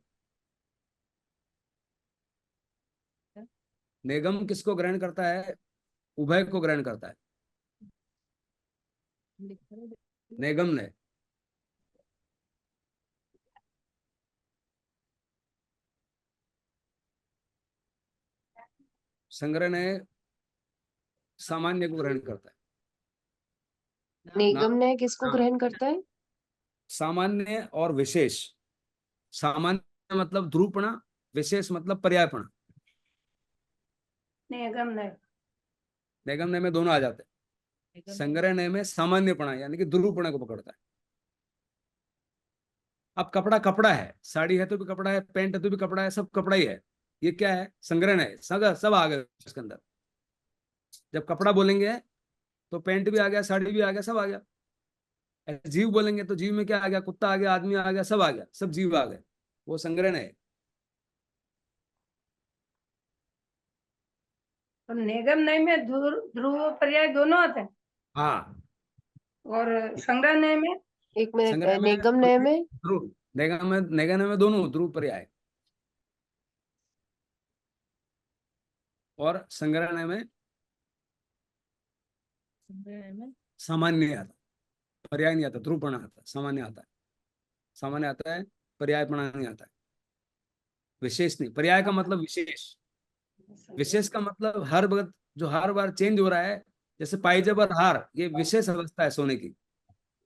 निगम किसको ग्रहण करता है, उभय को ग्रहण करता है। निगम नए, संग्रह नए सामान्य को ग्रहण करता है। निगम ना, ने किसको हाँ, ग्रहण करता है? सामान्य और विशेष। सामान्य मतलब ध्रुवपणा, विशेष मतलब पर्यायपणा। निगम नहीं। निगम नय में दोनों आ जाते हैं। संग्रह नय में सामान्यपणा यानी कि ध्रुवपणा को पकड़ता है। अब कपड़ा कपड़ा है, साड़ी है तो भी कपड़ा है, पैंट है तो भी कपड़ा है, सब कपड़ा ही है। ये क्या है, संग्रह नय, सब सब आ गए इसके अंदर। जब कपड़ा बोलेंगे तो पैंट भी आ गया, साड़ी भी आ गया, सब आ गया। जीव बोलेंगे तो जीव में क्या आ गया, कुत्ता आ गया, आदमी आ गया, सब आ गया, सब जीव आ गए। वो संग्रह नय है। तो निगम नहीं में ध्रुव पर्याय दोनों आते हैं, हाँ, और संग्रह नहीं में एक मिनट, संग्रह में निगम नय में ध्रुव, निगम में दोनों ध्रुव पर्याय, और संग्रह में सामान्य आता, पर्याय नहीं आता, ध्रुवपणा आता, सामान्य आता है। सामान्य आता है, पर्यायपणा नहीं आता है। विशेष नहीं, पर्याय का मतलब विशेष। विशेष का मतलब हर वक्त जो हर बार चेंज हो रहा है। जैसे पाइजब और हार, ये विशेष अवस्था है सोने की।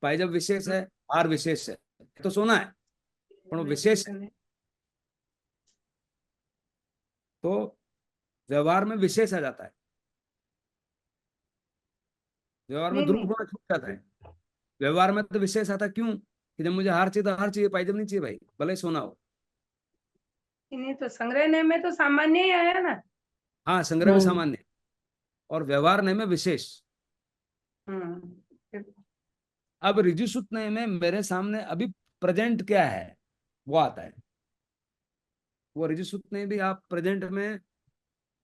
पाइजब विशेष है, हार विशेष है, तो सोना है पर वो विशेष है। तो व्यवहार में विशेष आ जाता है, व्यवहार में नहीं नहीं ध्रुवपणा छूट जाता है। व्यवहार में तो विशेष आता है, क्यों कि जब मुझे हार चाहिए तो हार चाहिए, पाइजब नहीं चाहिए भाई, भले ही सोना हो। नहीं, तो संग्रह नहीं में तो सामान्य ही आया ना। हाँ, संग्रह में सामान्य और व्यवहार नहीं में विशेष। हम्म। अब ऋजु सूत्र में मेरे सामने अभी प्रेजेंट क्या है वो आता है। वो ऋजु सूत्र में भी आप प्रेजेंट में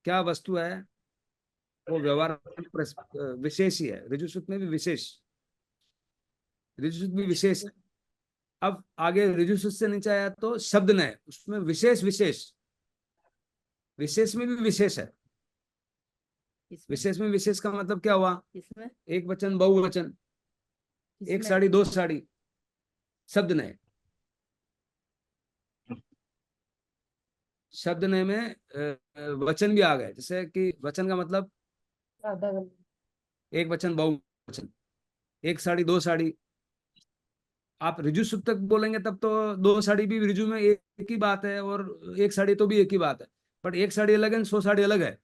क्या वस्तु है, वो व्यवहार विशेष ही है। ऋजु सूत्र में भी विशेष, ऋजु सूत्र भी विशेष है। अब आगे ऋजु सूत्र से नीचे आया तो शब्द नय, उसमें विशेष विशेष, विशेष में भी विशेष है। विशेष में विशेष का मतलब क्या हुआ, इसमें एक वचन, बहुवचन, एक साड़ी, दो साड़ी, शब्द नय। शब्द नय में वचन भी आ गए, जैसे कि वचन का मतलब एक वचन, बहुवचन, एक साड़ी, दो साड़ी। आप ऋजु सूक्त तक बोलेंगे तब तो दो साड़ी भी ऋजु में एक ही बात है, और एक साड़ी तो भी एक ही बात है। बट एक साड़ी अलग है, 100 साड़ी अलग है।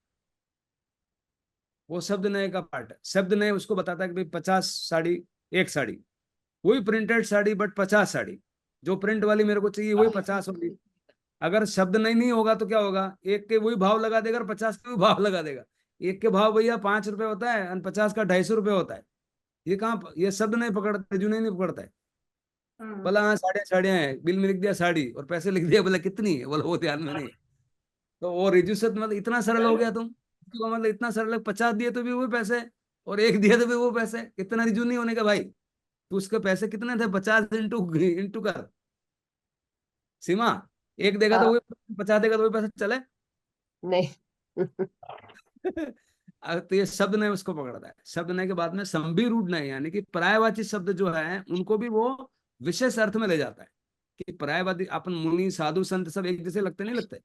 वो शब्द नय का पार्ट है। शब्द नय उसको बताता है कि भाई 50 साड़ी, एक साड़ी, वही प्रिंटेड साड़ी बट 50 साड़ी। जो प्रिंट वाली मेरे को चाहिए वही 50 होगी। अगर शब्द नहीं नहीं होगा तो क्या होगा, एक के वही भाव लगा देगा और 50 के भी भाव लगा देगा। एक के भाव भैया 5 रुपए होता है और 50 का 250 रुपये होता है। ये कहाँ, ये शब्द नहीं पकड़ता, जो नहीं पकड़ता है। बोला हाँ साड़ियाँ साड़ियाँ हैं, बिल में लिख दिया साड़ी और पैसे लिख दिया, बोला कितनी है, बोला वो ध्यान में नहीं। तो वो रिजुसत मतलब इतना सरल हो गया तुम, तो मतलब इतना सरल है, 50 दिए तो भी वो पैसे, और एक दिए तो भी वो पैसे। इतना रिजु नहीं होने का भाई। तो उसके पैसे कितने थे, 50 इंटू इंटू कर सीमा। एक देगा तो वही 50 देगा तो वही पैसे चले। नहीं। तो ये शब्द नहीं उसको पकड़ता है। शब्द नहीं के बाद में संभी रूढ़ नहीं, यानी कि पर्यायवाची शब्द जो है उनको भी वो विशेष अर्थ में ले जाता है। कि पर्यायवादी अपन मुनि साधु संत सब एक जैसे लगते नहीं लगते।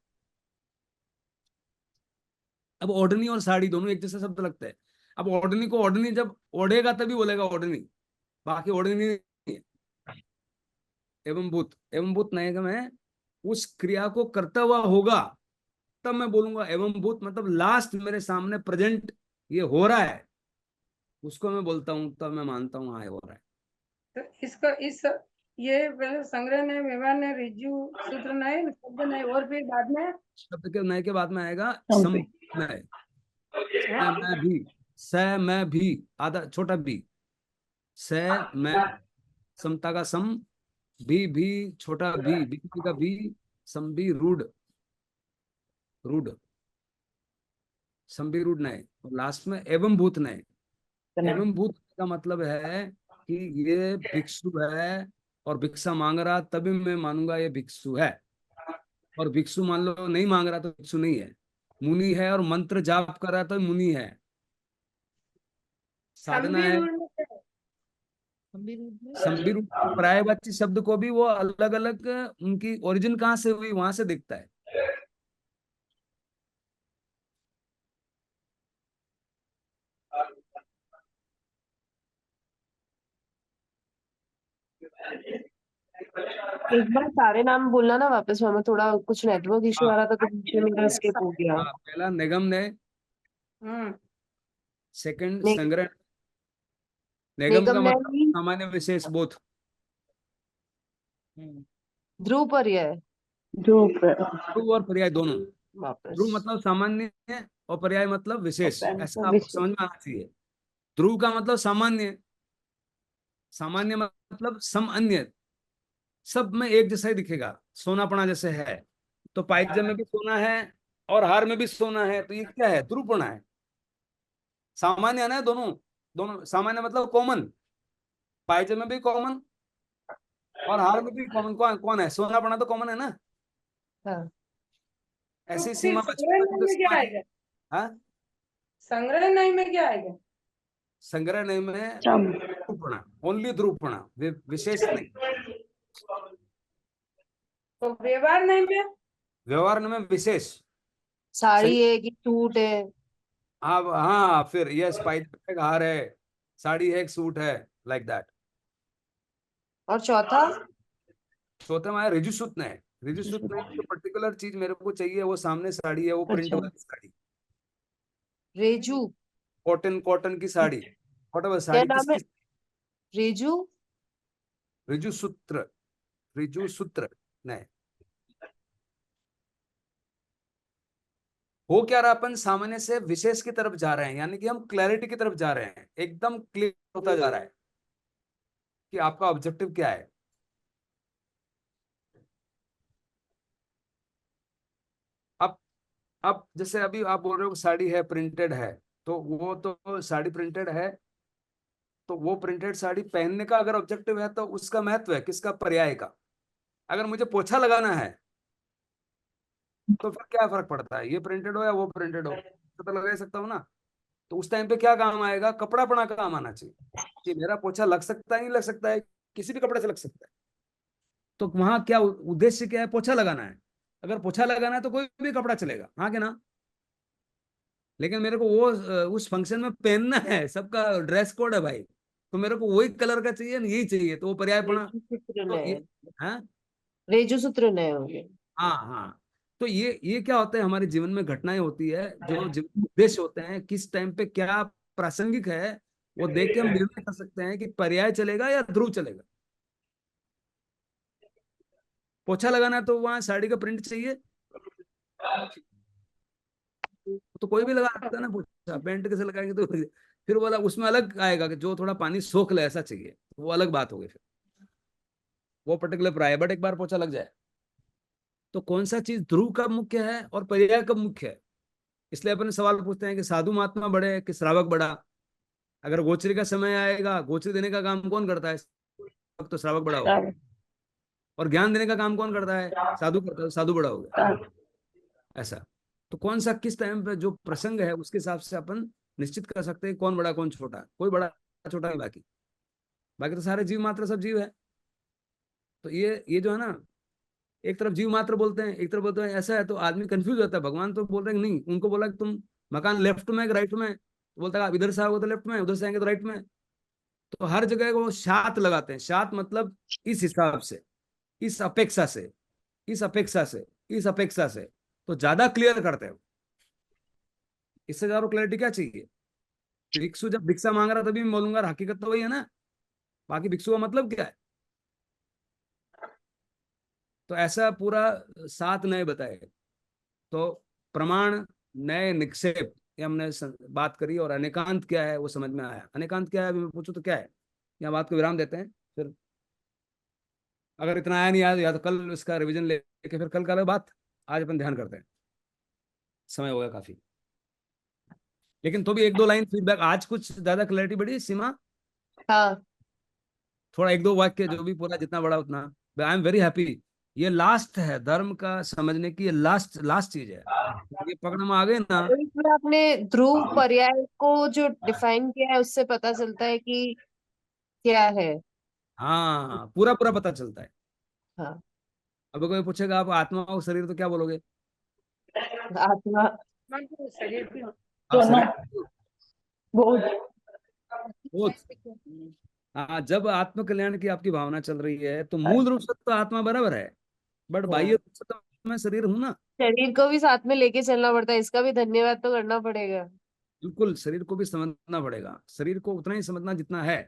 अब ओढ़नी और साड़ी दोनों एक जैसे शब्द लगते हैं। अब ओढ़नी को ओढ़नी जब ओढ़ेगा तभी बोलेगा ओढ़नी, बाकी ओढ़नी नहीं है। एवं भूत नहीं कि मैं उस क्रिया को करता हुआ होगा तब मैं बोलूंगा एवं भूत, मतलब लास्ट मेरे सामने प्रेजेंट ये हो रहा है, उसको मैं बोलता हूं, तब मैं मानता हूं हाँ ये हो रहा है। तो इसको इस ये पहले संग्रह ने व्यवहार ने ऋजु सूत्र नए शब्द नए और फिर बाद में शब्द के नए के बाद में आएगा सम नए। हाँ, मैं भी आधा छोटा बी, स मैं समता का सम, भी छोटा बी का बी, सम भी रूढ़, रूढ़ सम भी रूढ़ नए, और लास्ट में एवं भूत नए। एवं भूत का मतलब है कि ये भिक्षु है और भिक्षा मांग रहा, तभी मैं मानूंगा ये भिक्षु है। और भिक्षु मान लो नहीं मांग रहा तो भिक्षु नहीं है। मुनि है और मंत्र जाप कर रहा तो मुनि है। साधना संबी है। रूढ़ में क्या है? संबिरू पर्यायवाची शब्द को भी वो अलग अलग उनकी ओरिजिन कहाँ से हुई वहां से दिखता है। एक बार सारे नाम बोलना ना वापस मामा, थोड़ा कुछ नेटवर्क इशू हाँ आ रहा था तो बीच में मेरा स्किप हो गया। हाँ, पहला निगम ने, हम्म, सेकंड नि, संग्रह। निगम का निगम ने मतलब सामान्य विशेष बोध। ध्रुव पर्याय धूप ध्रुव और पर्याय दोनों। वापस। ध्रुव मतलब सामान्य है और पर्याय मतलब विशेष, ऐसा आपको विशेष। समझ में आना चाहिए। ध्रुव का मतलब सामान्य, सामान्य मतलब सम अन्य, सब में एक जैसा ही दिखेगा, सोनापना जैसे है। तो पायजामे में भी सोना है और हार में भी सोना है, तो ये क्या है? ध्रुवपना है। सामान्य है ना दोनों, दोनों सामान्य मतलब कॉमन। पायजामे में भी कॉमन और हार में भी कॉमन। कौन कौन है? सोनापना तो कॉमन है ना। हाँ, तो ऐसी फिर सीमा संग्रह बचपन नय तो में क्या सीमा नहीं। आएगा? हाँ, संग्रह नय में क्या आएगा? संग्रह नहीं में सम ध्रुवपना, ओनली ध्रुवपना, विशेष नहीं। तो व्यवहार नय में व्यवहार में विशेष। साड़ी सही। है कि सूट है? हाँ हाँ, फिर यस, पायजामे का हार है, साड़ी है, एक सूट है, लाइक दैट। और चौथा चौथे में आया रिजुसूत ने। रिजुसूत ने जो पर्टिकुलर चीज मेरे को चाहिए वो सामने साड़ी है, वो प्रिंट अच्छा वाली साड़ी, रेजू, कॉटन, कॉटन की साड़ी, वॉट क्या साड़ी नाम है? किसकी? रेजू रिजुसूत्र, रिजुसूत्र ने। हो क्या रहा, अपन सामान्य से विशेष की तरफ जा रहे हैं, यानी कि हम क्लैरिटी की तरफ जा रहे हैं, एकदम क्लियर होता जा रहा है कि आपका ऑब्जेक्टिव क्या है। अब अब जैसे अभी आप बोल रहे हो कि साड़ी है, प्रिंटेड है, तो वो तो साड़ी प्रिंटेड है, तो वो प्रिंटेड साड़ी पहनने का अगर ऑब्जेक्टिव है तो उसका महत्व है किसका? पर्याय का। अगर मुझे पोछा लगाना है तो फिर क्या फर्क पड़ता है, ये प्रिंटेड हो या वो प्रिंटेड हो, पता लगा ही सकता हूँ ना। तो उस टाइम पे क्या काम आएगा? कपड़ा पड़ा काम आना चाहिए कि मेरा पोछा लग सकता है, नहीं लग सकता है, किसी भी कपड़े से लग सकता है। तो वहां क्या उद्देश्य क्या है? पोछा लगाना है। अगर पोछा लगाना है तो कोई भी कपड़ा चलेगा, हाँ कि ना। लेकिन मेरे को वो उस फंक्शन में पहनना है, सबका ड्रेस कोड है भाई, तो मेरे को वही कलर का चाहिए, यही चाहिए, तो वो पर्याय पड़ा। रेजू सूत्र तो नए, ये, हाँ रेजू सूत्र नए होंगे। हाँ हाँ। तो ये क्या होता है, हमारे जीवन में घटनाएं होती है, जो जीवन के उद्देश्य होते हैं, किस टाइम पे क्या प्रासंगिक है, वो देख के हम निर्णय कर सकते हैं कि पर्याय चलेगा या ध्रुव चलेगा। पोछा लगाना है तो वहां साड़ी का प्रिंट चाहिए, तो कोई भी लगा सकता है ना पोछा। पेंट कैसे लगाएंगे? तो फिर बोला उसमें अलग आएगा कि जो थोड़ा पानी सोख ले ऐसा चाहिए, वो अलग बात होगी फिर, वो पर्टिकुलर पर्याय। बट एक बार पोछा लग जाए तो कौन सा चीज ध्रुव कब मुख्य है और पर्याय कब मुख्य है? इसलिए अपन सवाल पूछते हैं कि साधु महात्मा बड़े कि श्रावक बड़ा। अगर गोचरी का समय आएगा, गोचरी देने का काम कौन करता है? तो श्रावक बड़ा होगा। और ज्ञान देने का काम कौन करता है? साधु करता है, साधु बड़ा होगा। ऐसा। तो कौन सा किस टाइम पे जो प्रसंग है उसके हिसाब से अपन निश्चित कर सकते हैं कौन बड़ा कौन छोटा। कोई बड़ा छोटा नहीं, बाकी बाकी तो सारे जीव मात्र, सब जीव है। तो ये जो है ना, एक तरफ जीव मात्र बोलते हैं, एक तरफ बोलते हैं ऐसा है, तो आदमी कंफ्यूज होता है। भगवान तो बोल रहे हैं नहीं, उनको बोला कि तुम मकान लेफ्ट में कि राइट में, तो बोलता है आप इधर से आओगे तो लेफ्ट में, उधर से आएंगे तो राइट में। तो हर जगह वो शात लगाते हैं। शात मतलब इस हिसाब से, इस अपेक्षा से, इस अपेक्षा से, इस अपेक्षा से, तो ज्यादा क्लियर करते हो। इससे ज्यादा क्लैरिटी क्या चाहिए? भिक्षु जब भिक्षा मांग रहा तभी मैं बोलूंगा, हकीकत तो वही है ना। बाकी भिक्षु का मतलब क्या है? तो ऐसा पूरा 7 नए बताए। तो प्रमाण, नए, निक्षेप, ये हमने बात करी। और अनेकांत क्या है वो समझ में आया। अनेकांत क्या है अभी मैं पूछूं तो क्या है? यहाँ बात को विराम देते हैं, फिर अगर इतना आया नहीं आया या तो कल इसका रिवीजन लेके फिर कल का अलग बात। आज अपन ध्यान करते हैं, समय हो गया काफी। लेकिन तो भी 1-2 लाइन फीडबैक, आज कुछ ज्यादा क्लैरिटी बढ़ी सीमा? हाँ, थोड़ा 1-2 वाक्य, जो भी पूरा जितना बड़ा उतना। I am very happy. ये लास्ट है धर्म का समझने की, ये लास्ट लास्ट चीज है। ये पकड़ में आ गए ना। तो इसमें आपने ध्रुव पर्याय को जो डिफाइन किया है उससे पता चलता है कि क्या है। हाँ, पूरा पूरा पता चलता है। हाँ, अब कोई पूछेगा आप आत्मा और शरीर तो क्या बोलोगे? आत्मा। मन को शरीर भी आप दोनों। शरीर बहुत। बोथ। हाँ, जब आत्म कल्याण की आपकी भावना चल रही है तो मूल रूप से तो आत्मा बराबर है, बट बाह्य हाँ, रूप से तो मैं शरीर हूं ना। शरीर को भी साथ में लेके चलना पड़ता है, इसका भी धन्यवाद तो करना पड़ेगा। बिल्कुल, शरीर को भी समझना पड़ेगा। शरीर को उतना ही समझना जितना है।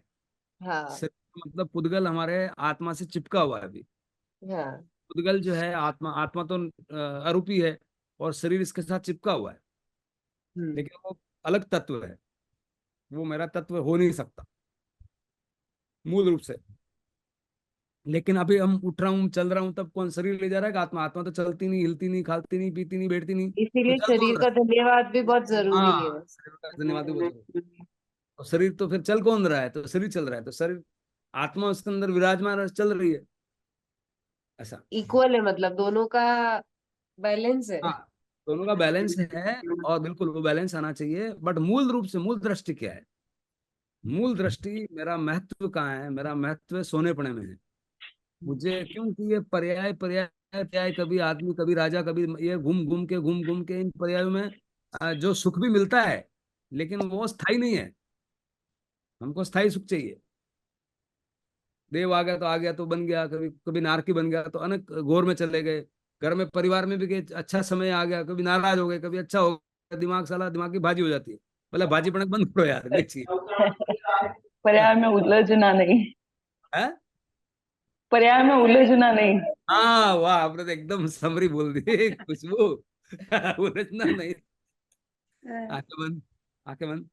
हाँ, शरीर का मतलब पुद्गल हमारे आत्मा से चिपका हुआ है अभी। हाँ। पुद्गल जो है आत्मा, आत्मा तो अरूपी है और शरीर इसके साथ चिपका हुआ है। हम्म। लेकिन वो अलग तत्व है, वो मेरा तत्व हो नहीं सकता मूल रूप से। लेकिन अभी हम उठ रहा हूँ, चल रहा हूँ, तब कौन शरीर ले जा रहा है कि आत्मा? आत्मा तो चलती नहीं, हिलती नहीं, खाती नहीं, पीती नहीं, बैठती नहीं, तो इसीलिए चल शरीर कौन रहा का है? धन्यवाद भी बहुत जरूरी है। हाँ, शरीर का धन्यवाद भी बहुत जरूरी है। और शरीर तो फिर चल कौन रहा है? तो शरीर चल रहा है, तो शरीर, आत्मा उसके अंदर विराजमान चल रही है, ऐसा। इक्वल है, मतलब दोनों का बैलेंस है। हाँ, दोनों का बैलेंस है। और बिल्कुल वो बैलेंस आना चाहिए। बट मूल रूप से मूल दृष्टि क्या है? मूल दृष्टि, मेरा महत्व कहाँ है? मेरा महत्व सोने पड़े में है। मुझे क्योंकि ये पर्याय पर्याय पर्याय, कभी आदमी, कभी राजा, कभी ये घूम घूम के इन पर्यायों में जो सुख भी मिलता है, लेकिन वो स्थायी नहीं है। हमको स्थायी सुख चाहिए। देव आ गया तो आ गया तो बन गया, कभी कभी नारकी बन गया तो अनेक घोर में चले गए। घर में परिवार में भी कि अच्छा समय आ गया, कभी नाराज हो गए, कभी अच्छा हो गया, दिमाग साला दिमाग की भाजी हो जाती है। मतलब भाजी पड़क बंद करो यार, नहीं चाहिए। पर्याय में उलझना नहीं। है? पर्याय में उलझना नहीं। हाँ, वाह, आपने तो एकदम समरी बोल दी खुशबू। उलझना नहीं। आंखें बंद, आंखें बंद।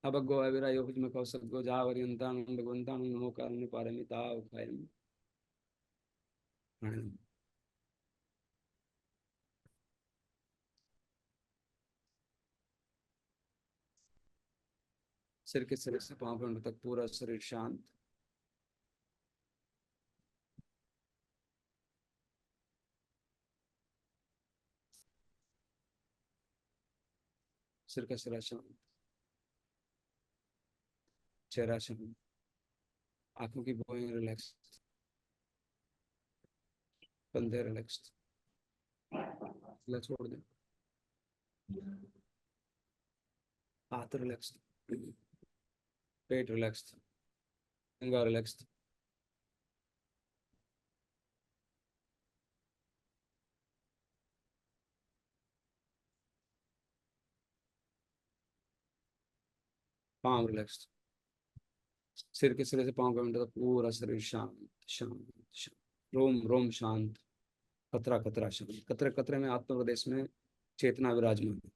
अभगो अविरायो हुजम कौसगो जावरियंतान भगवंतान नमो कारुण्य पारमिता उपायम। सिर के सिरे से पांव पिंड तक पूरा शरीर शांत। सिर का सिरा शांत, चेहरा शांत, आंखों की भौहें रिलैक्स, कंधे रिलैक्स, छोड़ दें, हाथ रिलैक्स, पेट रिलैक्स, टंगा रिलैक्स, पाँव रिलैक्स। सिर के सिरे से पाँव का तक पूरा शरीर शांत शांत शांत, रोम रोम शांत, कतरा कतरा शांत। कतरे कतरे में आत्म प्रदेश में चेतना विराजमान है।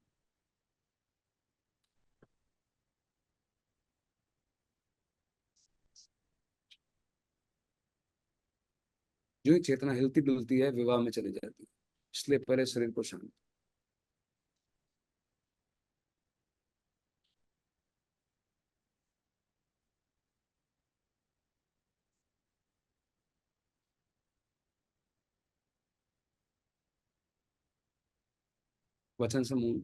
जो ही चेतना हिलती डुलती है विवाह में चली जाती है, इसलिए पहले शरीर को शांत। वचन से मुंह,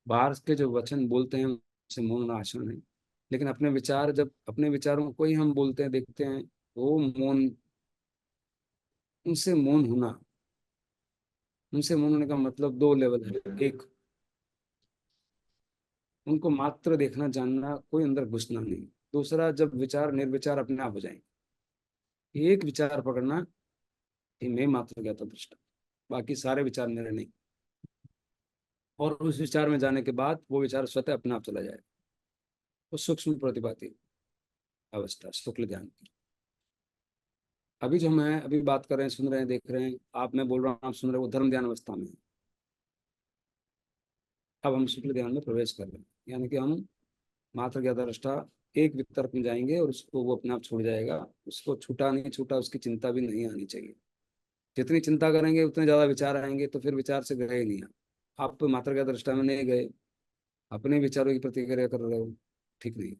बाहर के जो वचन बोलते हैं उसे मौन आसन है। लेकिन अपने विचार, जब अपने विचारों को ही हम बोलते हैं देखते हैं, वो मौन उनसे मौन होना, उनसे मौन होने का मतलब दो लेवल है। एक, उनको मात्र देखना जानना, कोई अंदर घुसना नहीं। दूसरा, जब विचार निर्विचार अपने आप हो जाएंगे। एक विचार पकड़ना कि मैं मात्र ज्ञाता दृष्टा, बाकी सारे विचार मेरे नहीं। और उस विचार में जाने के बाद वो विचार स्वतः अपने आप चला जाएगा। वो सूक्ष्म प्रतिभाती अवस्था शुक्ल ध्यान की। अभी जो मैं अभी बात कर रहे हैं, सुन रहे हैं, देख रहे हैं, आप, मैं बोल रहा हूँ, आप सुन रहे हो, वो धर्म ध्यान अवस्था में है। अब हम शुक्ल ध्यान में प्रवेश कर रहे हैं, यानी कि हम मात्र ज्ञाता दृष्टा एक वितर्क में जाएंगे और उसको वो अपने आप छूट जाएगा। उसको छूटा नहीं छूटा उसकी चिंता भी नहीं आनी चाहिए। जितनी चिंता करेंगे उतने ज्यादा विचार आएंगे, तो फिर विचार से गए नहीं आप तो मात्र ज्ञाता दृष्टा में नहीं गए, अपने विचारों की प्रतिक्रिया कर रहे हो। ठीक नहीं।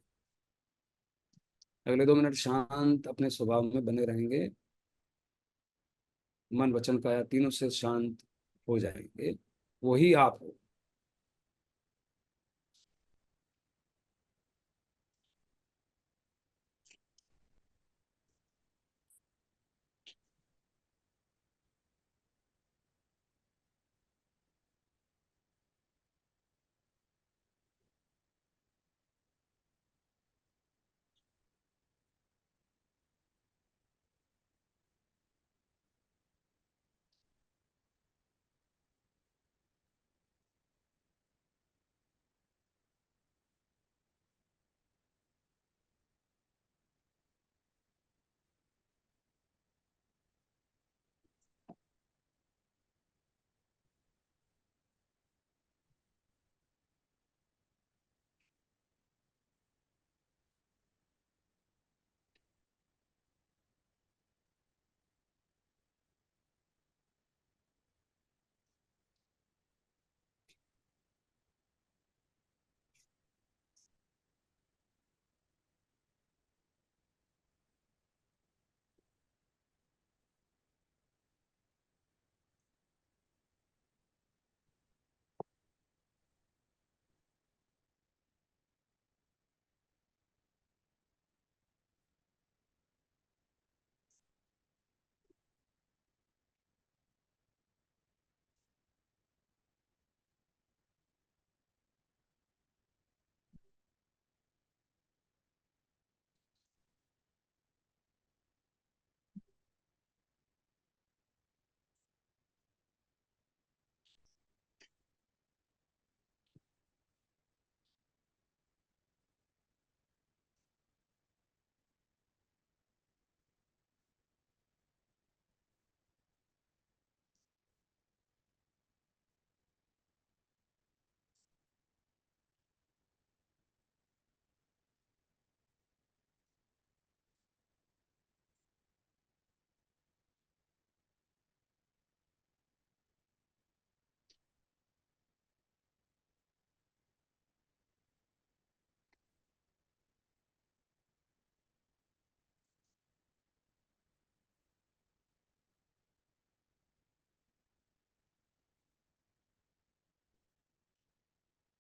अगले 2 मिनट शांत अपने स्वभाव में बने रहेंगे, मन वचन काया तीनों से शांत हो जाएंगे, वही आप हो।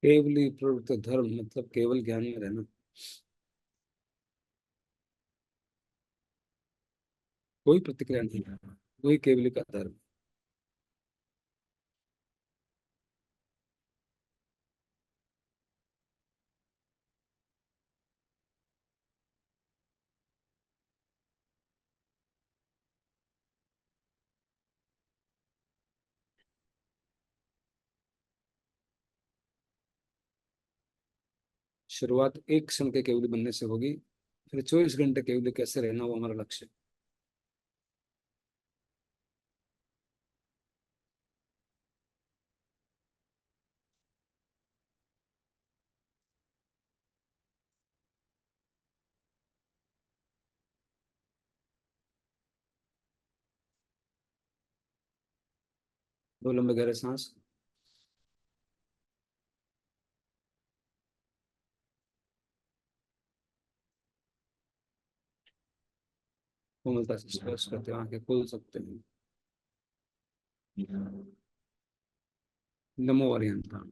केवली प्रवृत्त धर्म मतलब केवल ज्ञान में रहना, कोई प्रतिक्रिया नहीं, वही केवली का धर्म। शुरुआत एक क्षण के केवली बनने से होगी, फिर 24 घंटे केवली कैसे रहना, वो हमारा लक्ष्य है। 2 लंबे गहरे सांस। कोमलता से स्पर्श करते हुए आंखें खोल सकते हैं। नमो अरिहंता।